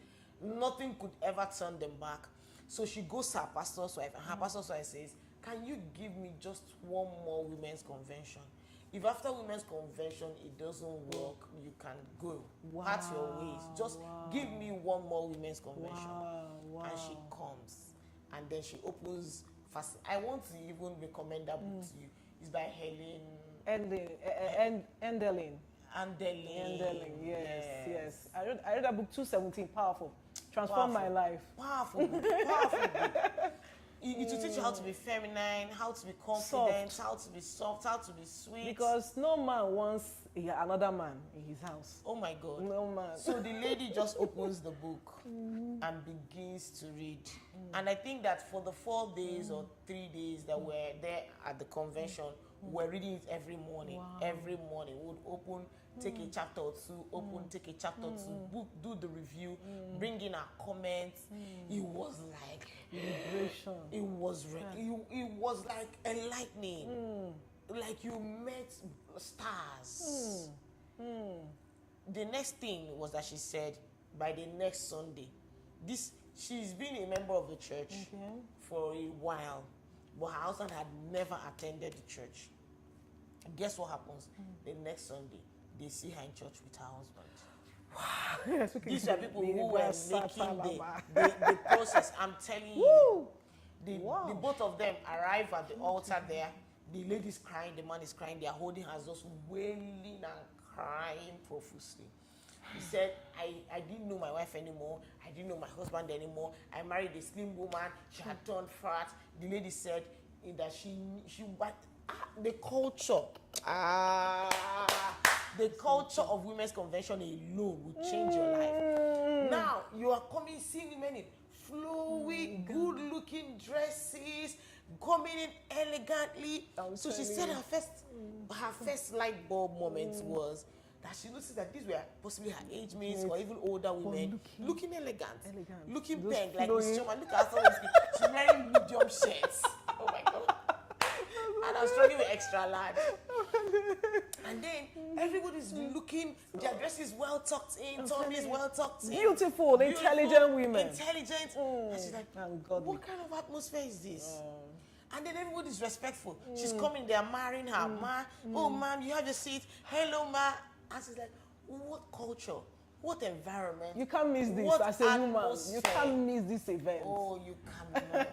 Nothing could ever turn them back. So she goes to her pastor's wife, and her pastor's wife says, "Can you give me just one more women's convention? If after women's convention it doesn't work, you can go. Part your ways. Just give me one more women's convention." Wow. And she comes, and then she opens fast. I want to even recommend that book to you. It's by Helen Enderlin. Enderlin. Yes. I read that book 217. Powerful. Transformed my life. Powerful book. Powerful book. It will teach you how to be feminine, how to be confident, how to be soft, how to be sweet. Because no man wants another man in his house. Oh my God. No man. So the lady just opens the book and begins to read. And I think that for the 4 days or 3 days that we're there at the convention, we're reading it every morning. Wow. Every morning. We would open, take a chapter or two, take a chapter or two, book, do the review, bring in our comments. It was like Liberation. it was like enlightening. Like you met stars. The next thing was that she said by the next Sunday, she's been a member of the church for a while, but her husband had never attended the church. Guess what happens? The next Sunday, they see her in church with her husband. Yes, These are people who were making the process. I'm telling you. The both of them arrive at the altar there. The lady's crying, the man is crying. They are holding hands, just wailing and crying profusely. He said, I didn't know my wife anymore. I didn't know my husband anymore. I married a slim woman. She had turned fat. The lady said that the culture of women's convention alone will change your life. Now you are coming, see women in flowy, good-looking dresses, coming in elegantly. So she said her first light bulb moment was that she noticed that these were possibly her age mates or even older women looking elegant. Looking pink, like Miss Choma. Look at her, she's wearing medium shirts. Oh my God. And I'm struggling with extra large. And then everybody's looking, their dress is well tucked in, tummy is well tucked in. Beautiful, intelligent women. Intelligent. And she's like, what kind of atmosphere is this? And then everybody's respectful. She's coming, they're marrying her. Ma, oh, ma'am, you have your seat. Hello, ma. And she's like, what culture? What environment? You can't miss this as a woman. You can't miss this event. Oh, you cannot.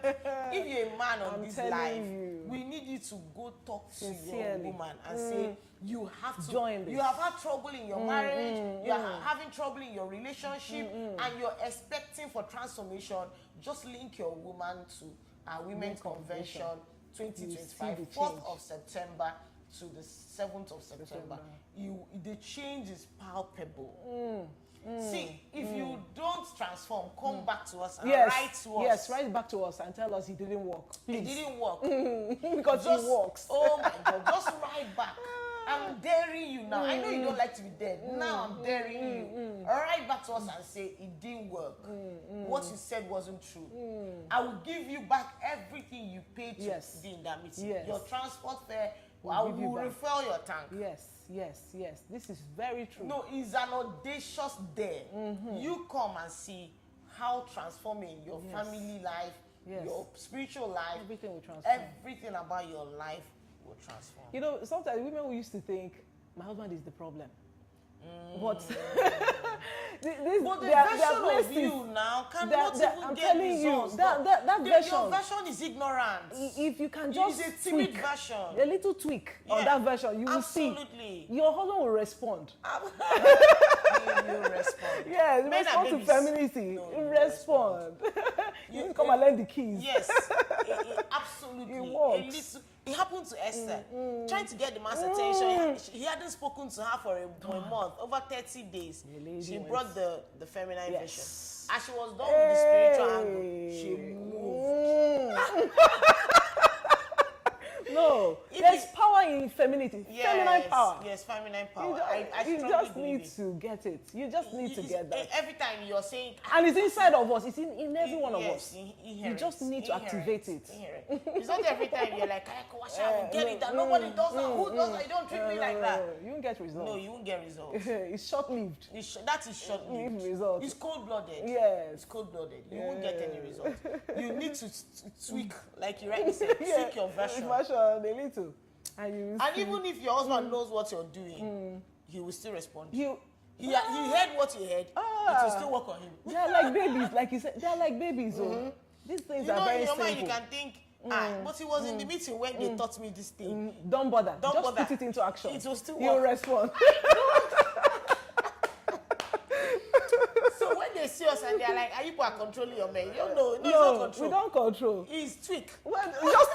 If you're a man on this life, we need you to go talk to your woman and say, you have to join this. You have had trouble in your marriage, you are having trouble in your relationship, and you're expecting for transformation. Just link your woman to our Women's Convention 2025, 4th of September to the 7th of September. The change is palpable. See, if you don't transform, come back to us and write to us. Yes, write back to us and tell us it didn't work. Please. It didn't work. Because it works. Oh my God, just write back. I'm daring you now. I know you don't like to be dead. Now I'm daring you. Write back to us and say it didn't work. What you said wasn't true. I will give you back everything you paid to be in that meeting. Your transport fare, I will refill your tank. Yes. This is very true. No, it's an audacious dare. You come and see how transforming your family life, your spiritual life, everything will transform. Everything about your life will transform. You know, sometimes women used to think, my husband is the problem. But But the there are version of places- you now cannot that- even I'm get telling you, results. that Your version- version is ignorant. if you can It just is a timid tweak version. a little tweak on Yeah, that version, you will absolutely. see your husband will respond. You respond. Yeah, Men are respond to babies. femininity. No, You you respond. You come and learn the keys. Yes, absolutely. It works. It happened to Esther. Trying to get the man's attention. He hadn't spoken to her for a month, over 30 days. The lady She went- brought the feminine Yes. vision. As she was done with the spiritual angle, she moved. No, If there's it- power in femininity. Feminine power. Yes, feminine You power. just, I you strongly just believe need it. to get it. You just need to get that. Every time you're saying, And it's inside of us. It's in every one of yes, us. inherent, just need to inherent, activate it. Inherent. It's not every time you're like, I get it, that nobody does that. Who does that? You don't treat me like that. You won't get results. No, you won't get results. It's short-lived. That is short-lived. Results. It's cold-blooded. Yes. It's cold-blooded. You won't get any results. You need to tweak, like you rightly said, tweak your version. They need to. And you will And see. even if your husband knows what you're doing, he will still respond. He You heard what you heard. It will still work on him. They're like babies, like you said. They're like babies. Oh. These things You are know, very in your simple. mind, you can think, but it was in the meeting when they taught me this thing. Don't bother. Don't Just bother. put it into action. It will still You'll work. respond. So when they see us and they're like, are you people are controlling your man? You don't know. No, it's not No, control. we don't control. It's tweak. Well, just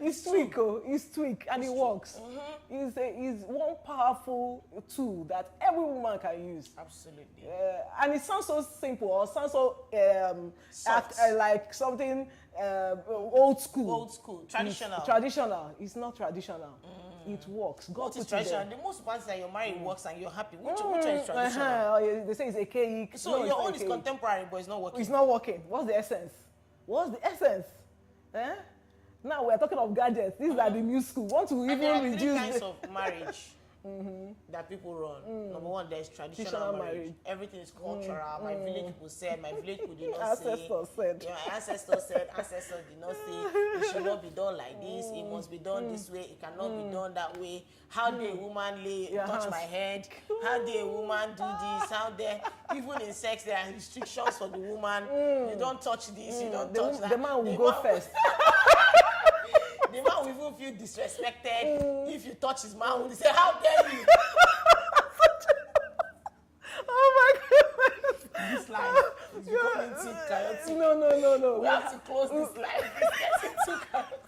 it's tweak, it's tweak, and it works. It's one powerful tool that every woman can use. Absolutely. And it sounds so simple, or sounds so Soft. like something old school. Old school, traditional. It's traditional. It's not traditional. It works. God What is put it traditional? there. The most part is that you're married works and you're happy. Which one is traditional? Uh-huh. They say it's archaic. So No, your it's own not is archaic. contemporary, but it's not working. It's not working. What's the essence? What's the essence? Eh? Now we're talking of gadgets. These are the new school. Want to And there even are three reduce kinds the... of marriage that people run. Number one, there's traditional Traditional marriage. marriage. Everything is cultural. My village people said, my village people did not Ancestors said. Yeah, my ancestors said, ancestors did not say, it should not be done like this. It must be done this way. It cannot be done that way. How dare a woman Your touch hands. my head? How dare a woman do this? How dare, even in sex, there are restrictions for the woman. You don't touch this, you don't touch that. The man will go first. The man will even feel disrespected if you touch his mouth. He say, how dare you? Oh my goodness. This life is becoming too chaotic. No. We have to close this life. It's getting too chaotic.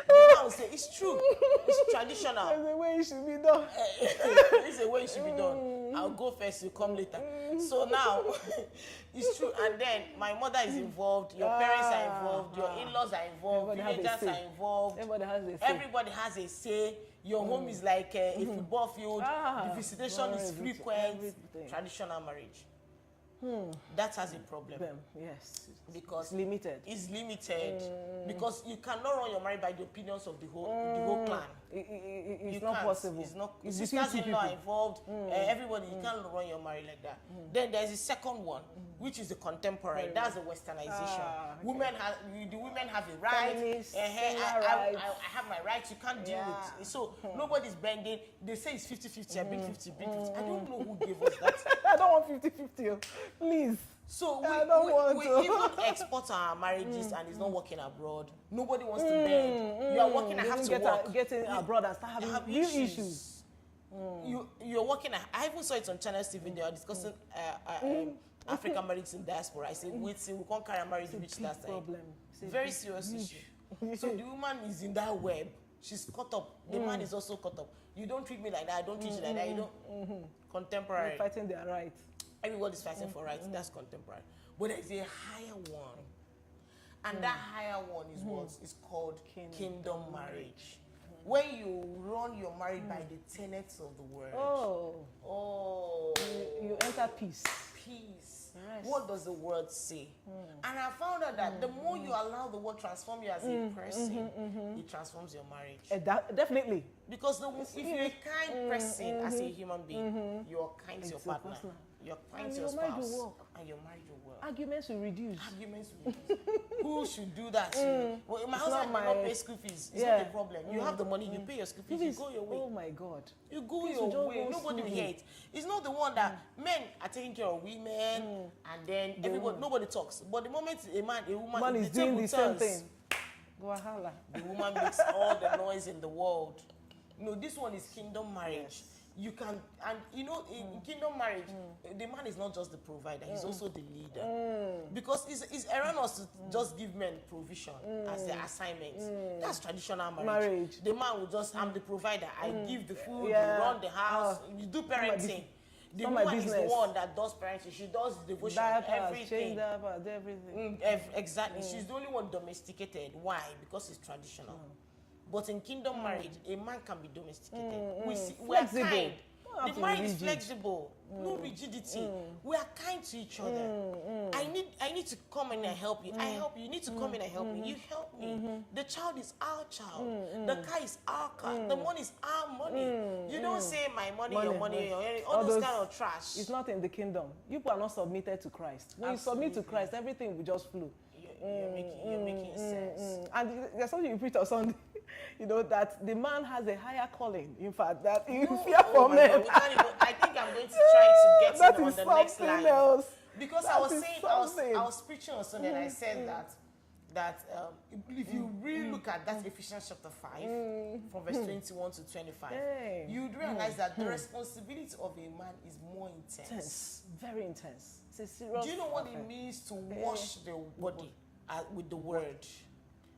The man will say, it's true. It's traditional. There's a way it should be done. This is the way it should be done. I'll go first, you come later. So now, it's true. And then my mother is involved, your parents are involved, your in-laws are involved, Everybody has a villagers say. are involved. Everybody has a say. Everybody has a say. Your home is like a football field. The visitation is frequent. everything. Traditional marriage. That has a problem. Yes. Because It's limited. it's limited. Because you cannot run your marriage by the opinions of the whole clan. It's You not can't. possible. It's not. It's between two Sisters-in-law people. are involved. Everybody, you can't run your marriage like that. Then there's a second one, which is the contemporary. That's the westernization. Okay. The women have a right. Feminists, I rights. have my rights. You can't deal with it. So nobody's bending. They say it's 50-50. I bring 50, bring 50. I don't know who gave us that. I don't want 50-50. Please. So I don't want we to. even export our marriages and it's not working abroad. Nobody wants to bend. You are working, I have to work. Getting abroad and start having have real issues. You're working. I even saw it on Channel TV. They are discussing African marriage in diaspora. I said, wait, see, we can't carry marriage to reach that side. Problem. It's a Very big- serious huge. issue. So the woman is in that web. She's caught up. The man is also caught up. You don't treat me like that. I don't treat you like that. You don't. Contemporary. They're fighting their rights. Everybody's fighting for rights. That's contemporary. But there's a higher one. And that higher one is what is called kingdom marriage. When you run your marriage by the tenets of the word. Oh. You enter peace. Peace. Yes. What does the word say? And I found out that the more you allow the word transform you as a person, it transforms your marriage. Definitely. Because if you're a kind person as a human being, you're kind to your It's your partner. partner. you're kind And to your your mind will spouse, work. and your marriage will work. Arguments will reduce. Arguments will reduce. Who should do that? Well, my It's husband not cannot my- pay school fees. It's Yeah. not the problem. You have the money, you pay your school fees, you go your way. Oh my God. You go Things your will just way. go Nobody will smoothly. hear it. It's not the one that men are taking care of women, and then everybody, nobody talks. But the moment a woman, Man is the doing table the same turns, thing. Wahala. the woman makes all the noise in the world. No, this one is kingdom marriage. You can, and you know, in kingdom marriage, the man is not just the provider; he's also the leader. Because it's erroneous to just give men provision as their assignment. That's traditional marriage. The man will just, I'm the provider. I give the food, Yeah. you run the house, you do parenting. The not my woman is the business. one that does parenting. She does devotion, Diapers, everything. change diapers, everything. Exactly. She's the only one domesticated. Why? Because it's traditional. But in kingdom marriage, a man can be domesticated. We are Flexible. kind. Don't have The to mind be is rigid. flexible. No rigidity. We are kind to each other. I need to come in and help you. I help you. You need to come in and help me. You help me. The child is our child. The car is our car. The money is our money. You don't say my money, your money, your money. All those kind of trash. It's not in the kingdom. You people are not submitted to Christ. When you submit to Christ, everything will just flow. You're making sense. And there's something you preach on Sunday, you know, that the man has a higher calling. In fact, that you fear for my men. God, we can't even, I think I'm going to try to get That in on is the next something line. else. Because That I was is saying, something. I was preaching on Sunday and I said that if you really look at that Ephesians chapter 5, from verse 21 to 25, Hey. you'd realize that the responsibility of a man is more intense. Intense. Very intense. It's a serious. Do you know what it warfare. means to wash the body with the word?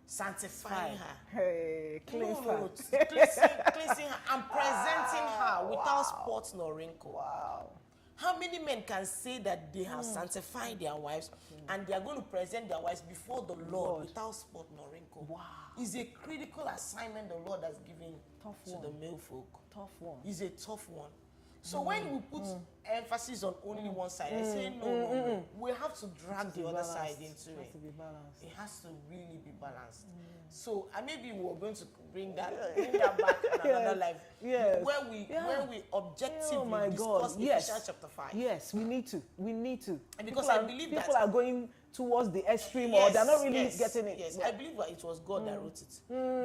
Sanctifying her. Hey, cleanse her. No, cleansing her and presenting her without spot nor wrinkle. Wow. How many men can say that they have sanctified their wives and they are going to present their wives before the Lord without spot nor wrinkle? Wow. It's a critical assignment the Lord has given Tough to one. the male folk. Tough one. It's a tough one. So when we put emphasis on only one side, I say no. We have to drag the other side into It has it. to be balanced. It has to really be balanced. So maybe we're going to bring that back in another life. Yes. Where we objectively Oh my God. discuss Yes. Ephesians chapter 5. Yes, we need to. We need to. And because people I are, believe people that- are going towards the extreme, or they're not really getting it. Yes, I believe that it was God that wrote it.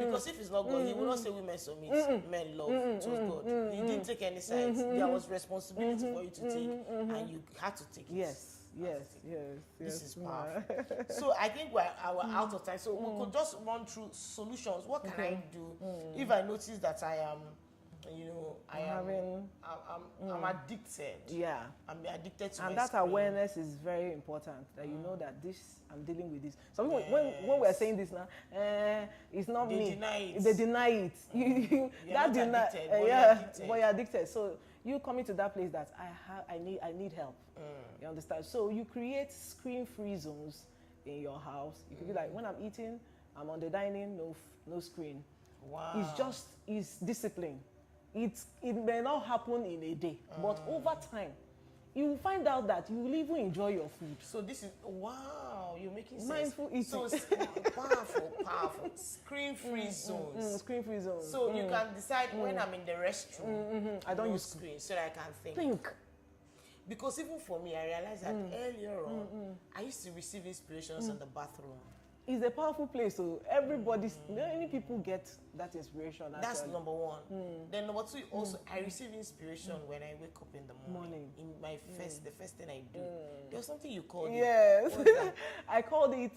Because if it's not God, He will not say women submit, men love. It was God. He didn't take any sides. There was responsibility for you to take, and you had to take it. Yes. Yes. Yes. This yes. is powerful. So I think we're out of time. So we could just run through solutions. What can I do if I notice that I am, I'm addicted. Yeah. I'm addicted to And my that screen. awareness is very important, that you know that this, I'm dealing with this. So when we're saying this now, it's not They me. deny it. They deny it. You're not addicted, but you're addicted. But you're addicted. So you coming to that place that I need help. You understand? So you create screen-free zones in your house. You could be like, when I'm eating, I'm on the dining, no screen. Wow. It's discipline. It may not happen in a day, but over time, you will find out that you will even enjoy your food. So this is, wow, you're making sense. Mindful eating. So powerful. Screen-free zones. Screen-free zones. So you can decide when I'm in the restroom, I don't no use screen so that I can think. Think. Because even for me, I realized that earlier on, I used to receive inspirations in the bathroom. It's a powerful place, so many people get that inspiration. That's actually. number one. Then number two, also I receive inspiration when I wake up in the morning. In my the first thing I do. There's something you call it. Yes, What is that? I called it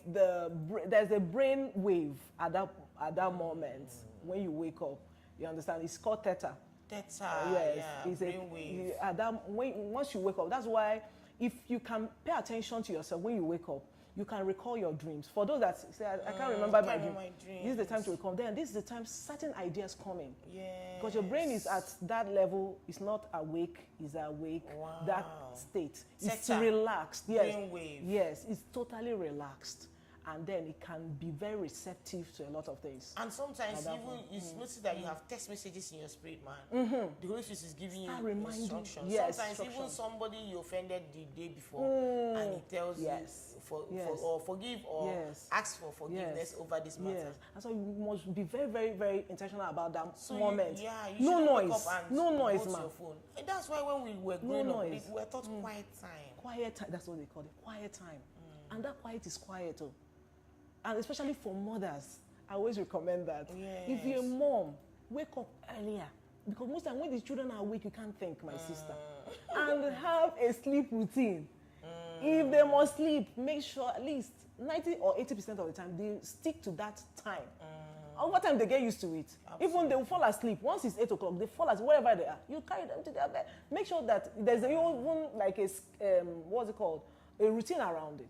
there's a brain wave at that moment when you wake up. You understand? It's called theta. That's Yes, yeah, it's brainwave. once you wake up, that's why if you can pay attention to yourself when you wake up, you can recall your dreams. For those that say, I can't remember my dream, this is the time to recall. Then this is the time certain ideas come in. Yes. Because your brain is at that level, it's not awake, it's awake, Wow. that state. It's Theta. relaxed. Yes. Brainwave. Yes, it's totally relaxed. and then it can be very receptive to a lot of things. And sometimes that even one. you notice that you have text messages in your spirit, man. The Holy Spirit is giving you Start reminding- instructions. yes, Sometimes even instruction. somebody you offended the day before, and he tells Yes. you for Yes. or forgive or Yes. ask for forgiveness Yes. over this matter. Yes, and so you must be very, very, very intentional about that So moment. you No shouldn't wake noise, up and no noise, go to man. your phone. And that's why when we were No growing up, noise. we were taught quiet time. Quiet time, that's what they call it, quiet time. And that quiet is quiet too. And especially for mothers, I always recommend that. If you're a Yes. mom, wake up earlier. Because most time when the children are awake, you can't think, my sister. And have a sleep routine. If they must sleep, make sure at least 90 or 80% of the time, they stick to that time. Over time, they get used to it. Even they will fall asleep. Once it's 8 o'clock, they fall asleep wherever they are. You carry them to their bed. Make sure that there's even like a, what's it called? A routine around it.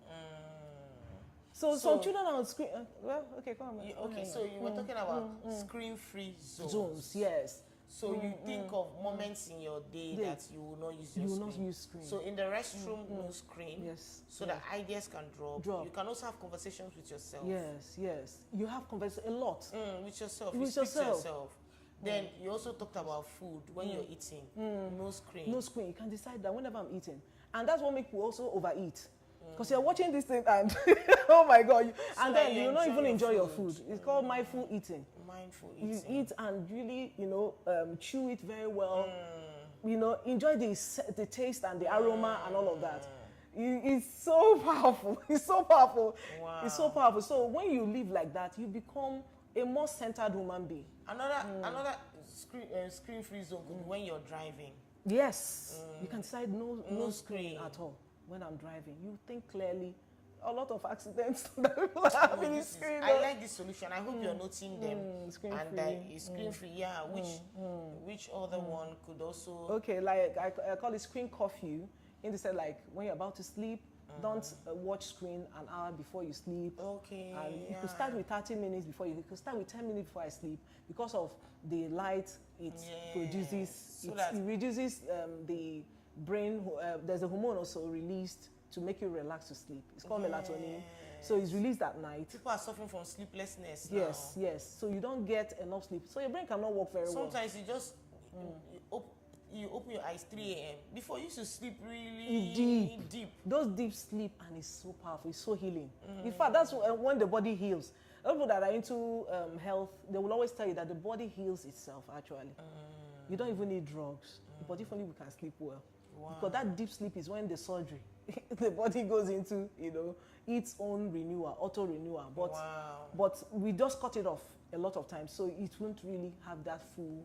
So some children are on screen. Well, okay, come on. Okay, so you were talking about screen-free zones. Zones, yes. So you think of moments in your day that you will not use your You will screen. not use screen. So in the restroom, no screen. Yes. So that ideas can drop. Drop. You can also have conversations with yourself. Yes, yes. You have conversation a lot. With yourself. With you speak to yourself. yourself. Then you also talked about food when you're eating. No screen. No screen. You can decide that whenever I'm eating. And that's what makes people also overeat. Because you're watching this thing and, oh my God. And that then you you not enjoy even your enjoy your food. food. It's called mindful eating. Mindful You eating. eat and really, chew it very well. Enjoy the taste and the aroma and all of that. It's so powerful. It's so powerful. Wow. It's so powerful. So when you live like that, you become a more centered human being. Another screen-free zone could be when you're driving. Yes. You can decide no No screen screen. at all when I'm driving. You think clearly. A lot of accidents that people are having is screen. I like this solution. I hope you're noting them. Screen-free. And that is screen-free. Yeah. Which other one could also? Okay, like I call it screen curfew. In the sense, like when you're about to sleep, don't watch screen an hour before you sleep. Okay. And you could start with 30 minutes before you could start with 10 minutes before I sleep because of the light it produces. So It reduces the brain. There's a hormone also released to make you relax to sleep. It's called melatonin. So it's released at night. People are suffering from sleeplessness. Yes, now. yes. So you don't get enough sleep. So your brain cannot work very well. Sometimes you just you open your eyes 3 a.m. Before you used to sleep really deep. Those deep sleep, and it's so powerful. It's so healing. In fact, that's when the body heals. People that are into health, they will always tell you that the body heals itself. Actually, you don't even need drugs. But if only we can sleep well. Wow. Because that deep sleep is when the surgery, the body goes into its own renewal, auto renewal. But but we just cut it off a lot of times, so it won't really have that full.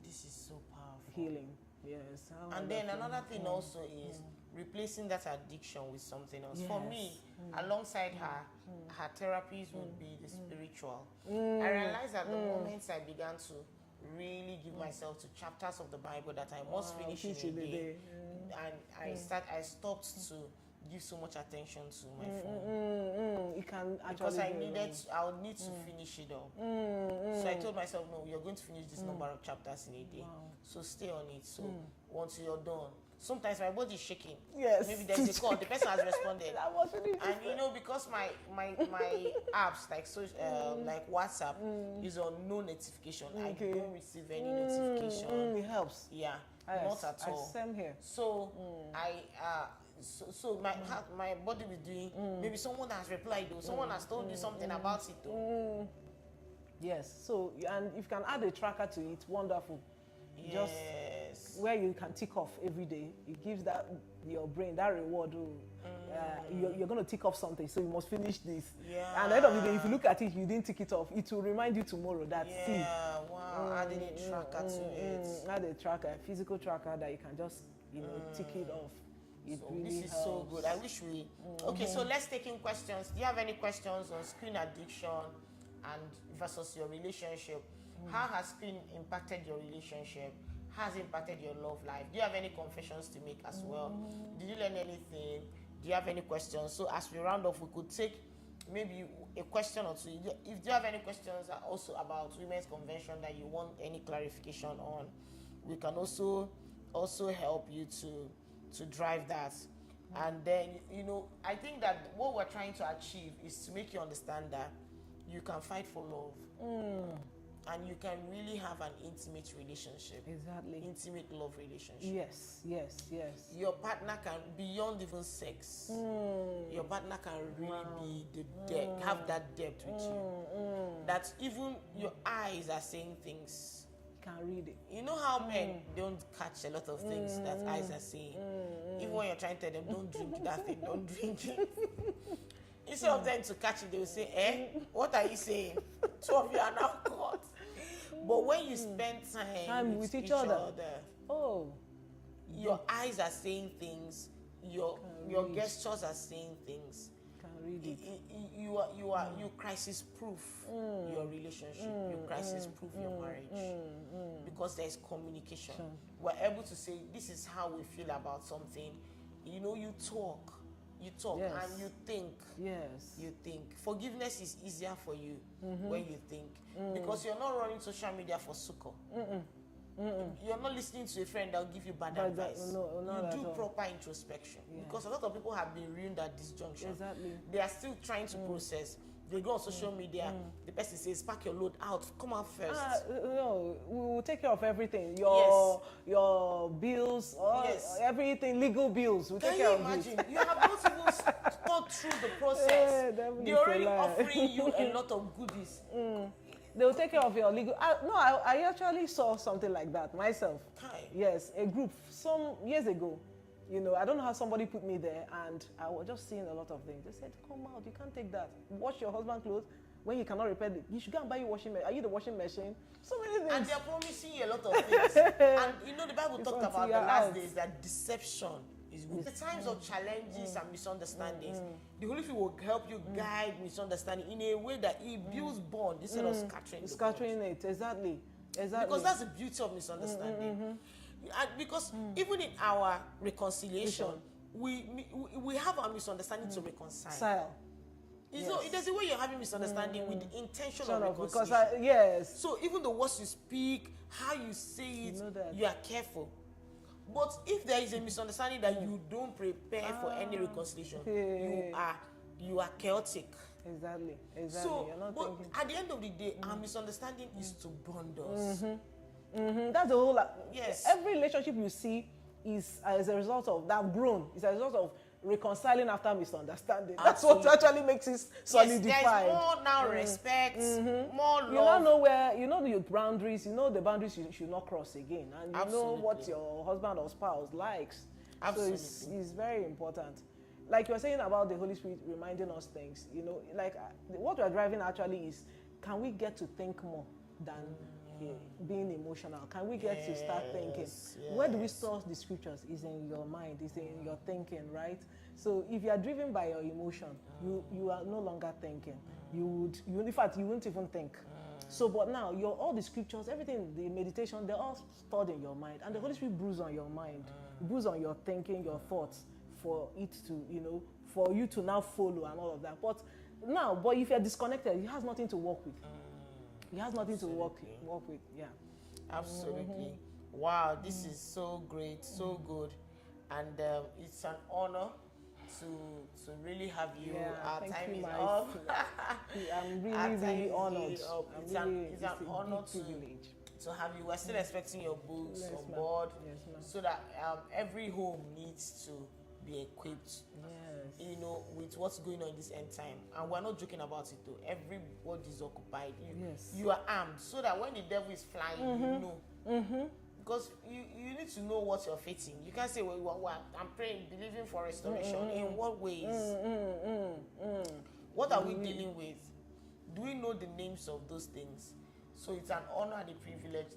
This is so powerful. Healing. Yes. And then another thing also is replacing that addiction with something else. For me, alongside her therapies would be the spiritual. I realized that the moment I began to really give myself to chapters of the Bible that I must finish in a day, and I stopped to give so much attention to my phone. It can actually Because I would need to finish it all. So I told myself, no, you're going to finish this number of chapters in a day. So stay on it. So once you're done, sometimes my body is shaking. Yes. Maybe there's a call, the person has responded. That was really And because my apps like like WhatsApp is on no notification. I don't receive any notification. It helps. Yeah, Yes, not at all. Same here. So my body was doing. Maybe someone has replied though. Someone has told you something about it though. Yes. So and if you can add a tracker to it, wonderful. Yes. Just where you can tick off every day, it gives your brain that reward. You're going to tick off something, so you must finish this. Yeah. And at the end of the day, if you look at it, you didn't tick it off. It will remind you tomorrow that Wow. Adding a tracker to it. Add a tracker, a physical tracker that you can just tick it off. It really This is helps. so good. I wish we. Okay, so let's take in questions. Do you have any questions on screen addiction and versus your relationship? How has screen impacted your relationship? How has it impacted your love life? Do you have any confessions to make as well? Did you learn anything? Do you have any questions? So as we round off, we could take maybe a question or two. If you have any questions also about Women's Convention that you want any clarification on, we can also help you to drive that. And then, you know, I think that what we're trying to achieve is to make you understand that you can fight for love. And you can really have an intimate relationship. Exactly. Intimate love relationship. Yes, yes, yes. Your partner can, beyond even sex, your partner can really be the depth, have that depth with you. That even your eyes are saying things. You can read it. You know how men don't catch a lot of things that eyes are saying. Even when you're trying to tell them, don't drink that thing, don't drink it. Instead of them to catch it, they will say, what are you saying? Two of you are now caught. But when you spend time with each other, your eyes are saying things, your gestures are saying things. Can read it. You crisis proof your relationship. You crisis proof your marriage because there is communication. We're able to say, this is how we feel about something. You know, you talk, yes. And you think. Yes. You think. Forgiveness is easier for you when you think. Because you're not running social media for succor. You're not listening to a friend that will give you bad advice. You do proper introspection. Yeah. Because a lot of people have been ruined at this junction. Exactly. They are still trying to process. They go on social media, the person says, pack your load out, come out first. No, we will take care of everything. Your bills, everything, legal bills. We'll take care of it. Can you imagine? You have not even thought through the process. They're already offering you a lot of goodies. They will take care of your legal. I actually saw something like that myself. Yes, a group some years ago. You know, I don't know how somebody put me there, and I was just seeing a lot of things. They said, come out, you can't take that. Wash your husband's clothes when you cannot repair it. You should go and buy your washing machine. Are you the washing machine? So many things. And they're promising you a lot of things. And you know, the Bible talked about the last days that deception is good. The times of challenges and misunderstandings, the Holy Spirit will help you guide misunderstanding in a way that it builds bond instead of scattering it. Exactly. Because that's the beauty of misunderstanding. And because even in our reconciliation, we have our misunderstanding to reconcile. So there's a way you're having misunderstanding with the intention of reconciliation. So even the words you speak, how you say it, you are careful. But if there is a misunderstanding that you don't prepare for any reconciliation, you are chaotic. Exactly. So, but at the end of the day, our misunderstanding is to bond us. That's the whole. Yes. Every relationship you see is as a result of that grown. It's a result of reconciling after misunderstanding. That's what actually makes it solidified. Yes, there's more now respect, more love. You now know where your boundaries. You know the boundaries you should not cross again, and you know what your husband or spouse likes. Absolutely. So it's very important. Like you were saying about the Holy Spirit reminding us things. You know, like what we're driving actually is, can we get to think more than being emotional? Can we get to start thinking? Where do we store the scriptures? Is in your mind, is in your thinking, right? So if you are driven by your emotion, you are no longer thinking. In fact, you wouldn't even think. So, but now all the scriptures, everything, the meditation, they're all stored in your mind, and the Holy Spirit brews on your mind, brews on your thinking, your thoughts, for it to, for you to now follow and all of that. But if you're disconnected, it has nothing to work with. It has nothing to work with. Yeah. Absolutely. Wow, this is so great, so good. And it's an honor to really have you. Our time is up. I'm really honored. It's an honor to have you. We're still expecting your books on board, so that every home needs to be equipped, with what's going on in this end time. And we're not joking about it though. Everybody is occupied. You are armed, so that when the devil is flying, you know. Because you need to know what you're facing. You can't say, well, I'm praying, believing for restoration. In what ways? What are we dealing with? Do we know the names of those things? So it's an honor and a privilege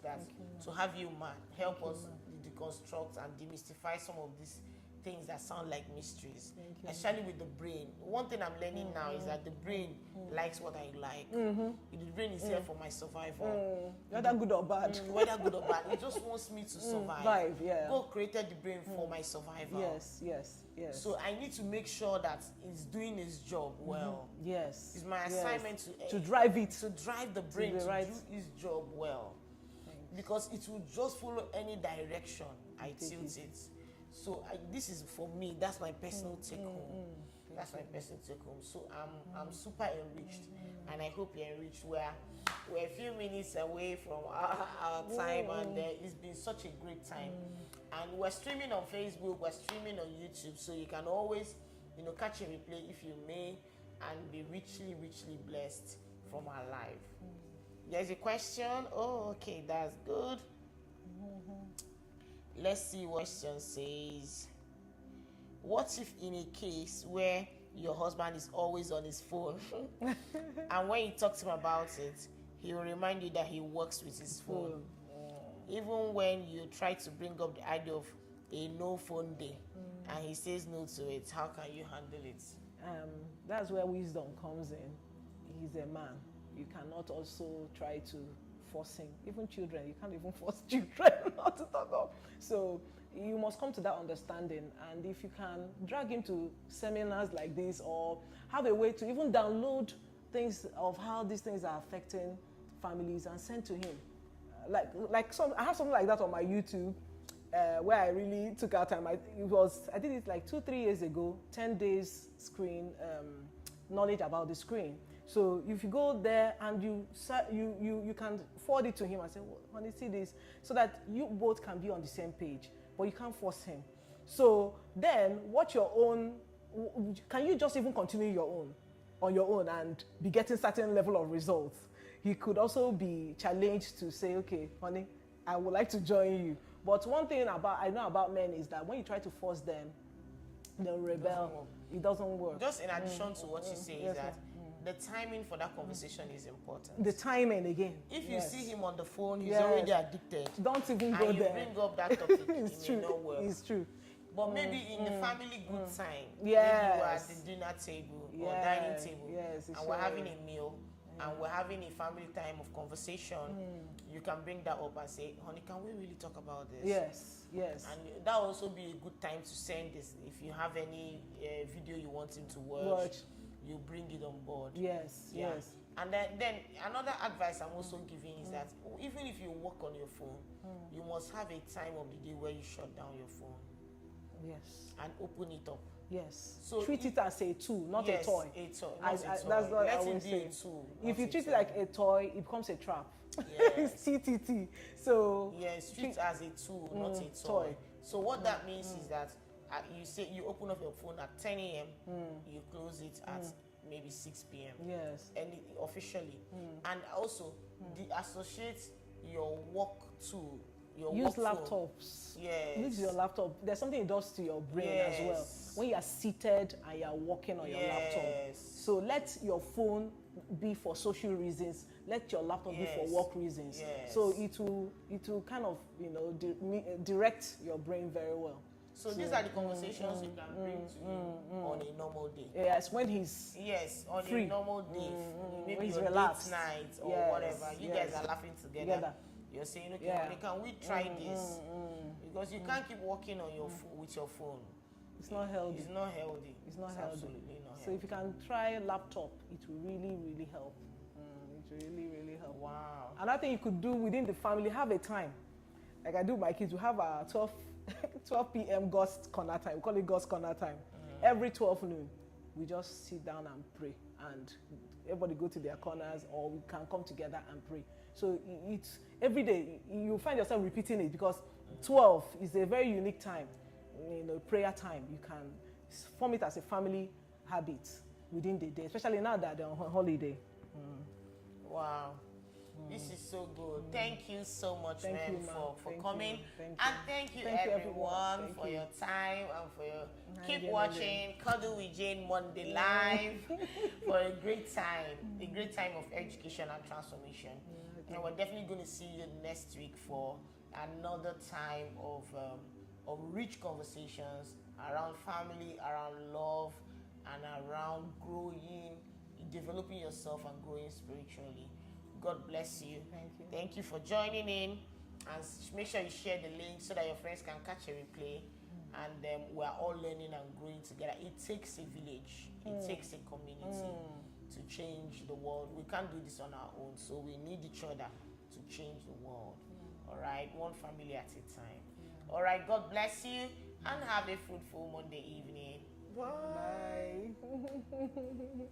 to have you, man, help us deconstruct and demystify some of these things that sound like mysteries, especially with the brain. One thing I'm learning now is that the brain likes what I like. The brain is here for my survival. Whether good or bad. Whether good or bad. It just wants me to survive. God created the brain for my survival. Yes. So I need to make sure that it's doing its job well. Yes. It's my assignment to drive it. To drive the brain to do its job well. Because it will just follow any direction I tilt it. So this is for me. That's my personal take home. That's my personal take home. So I'm super enriched, and I hope you're enriched. We're a few minutes away from our time, and it's been such a great time. And we're streaming on Facebook, we're streaming on YouTube, so you can always, catch a replay if you may, and be richly, richly blessed from our live. There's a question. Oh, okay, that's good. Let's see what question says. What if in a case where your husband is always on his phone and when you talk to him about it, he will remind you that he works with his phone? Even when you try to bring up the idea of a no phone day and he says no to it, how can you handle it? That's where wisdom comes in. He's a man. You cannot also try to force him. Even children, you can't even force children not to talk up. So you must come to that understanding. And if you can drag him to seminars like this, or have a way to even download things of how these things are affecting families and send to him. I have something like that on my YouTube, where I really took out time. I did it like 2-3 years ago, 10 days screen knowledge about the screen. So if you go there and you can forward it to him and say, well, honey, see this, so that you both can be on the same page, but you can't force him. So then what your own, can you just even continue your own on your own and be getting certain level of results? He could also be challenged to say, okay, honey, I would like to join you. But one thing I know about men is that when you try to force them, they'll rebel. It doesn't work. Just in addition to what you say is that the timing for that conversation is important. The timing again. If you see him on the phone, he's already addicted. Don't even go there. And you bring up that topic, it's it true. may not work. It's true. But maybe in the family good time, Yes. maybe you are at the dinner table or dining table, and we're having a meal, and we're having a family time of conversation, you can bring that up and say, honey, can we really talk about this? Yes, yes. And that will also be a good time to send this. If you have any video you want him to watch, you bring it on board. Yes, yes. And then another advice I'm also giving is that even if you work on your phone, you must have a time of the day where you shut down your phone. Yes. And open it up. Yes. So treat it as a tool, not a toy. A toy. That's what I always say. If you treat it like a toy, it becomes a trap. Yes. It's TTT. So yes, treat it as a tool, not a toy. So what that means is that you say you open up your phone at 10 a.m. You close it at maybe 6 p.m. Yes. And officially, and also associate your work to your use work laptops. Phone. Yes. Use your laptop. There's something it does to your brain as well. When you are seated and you are working on your laptop. So let your phone be for social reasons. Let your laptop be for work reasons. So it will kind of direct your brain very well. So these are the conversations you can bring to him on a normal day. Yes, when he's on free. A normal day, maybe he's your relaxed. date night or whatever. You guys are laughing together. You're saying, okay, honey, can we try this? Because you can't keep working on your with your phone. It's not healthy. It's not healthy. It's not healthy. Absolutely not healthy. So if you can try laptop, it will really, really help. It will really, really help. Wow. Another thing you could do within the family, have a time. Like I do with my kids, we have a 12 p.m. God's corner time. We call it God's corner time. Every 12 noon, we just sit down and pray. And everybody go to their corners, or we can come together and pray. So it's every day, you find yourself repeating it, because 12 is a very unique time, prayer time. You can form it as a family habit within the day, especially now that they're on holiday. Wow. This is so good. Thank you so much, ma'am, for coming. And thank you everyone for your time and for your keep watching Cuddle with Jane Monday Live for a great time of education and transformation. And we're definitely going to see you next week for another time of rich conversations around family, around love, and around growing, developing yourself and growing spiritually. God bless you. Thank you for joining in, and make sure you share the link so that your friends can catch a replay, and we're all learning and growing together. It takes a village, it takes a community to change the world. We can't do this on our own, so we need each other to change the world. All right, one family at a time. All right, God bless you. and have a fruitful Monday evening. Bye. Bye.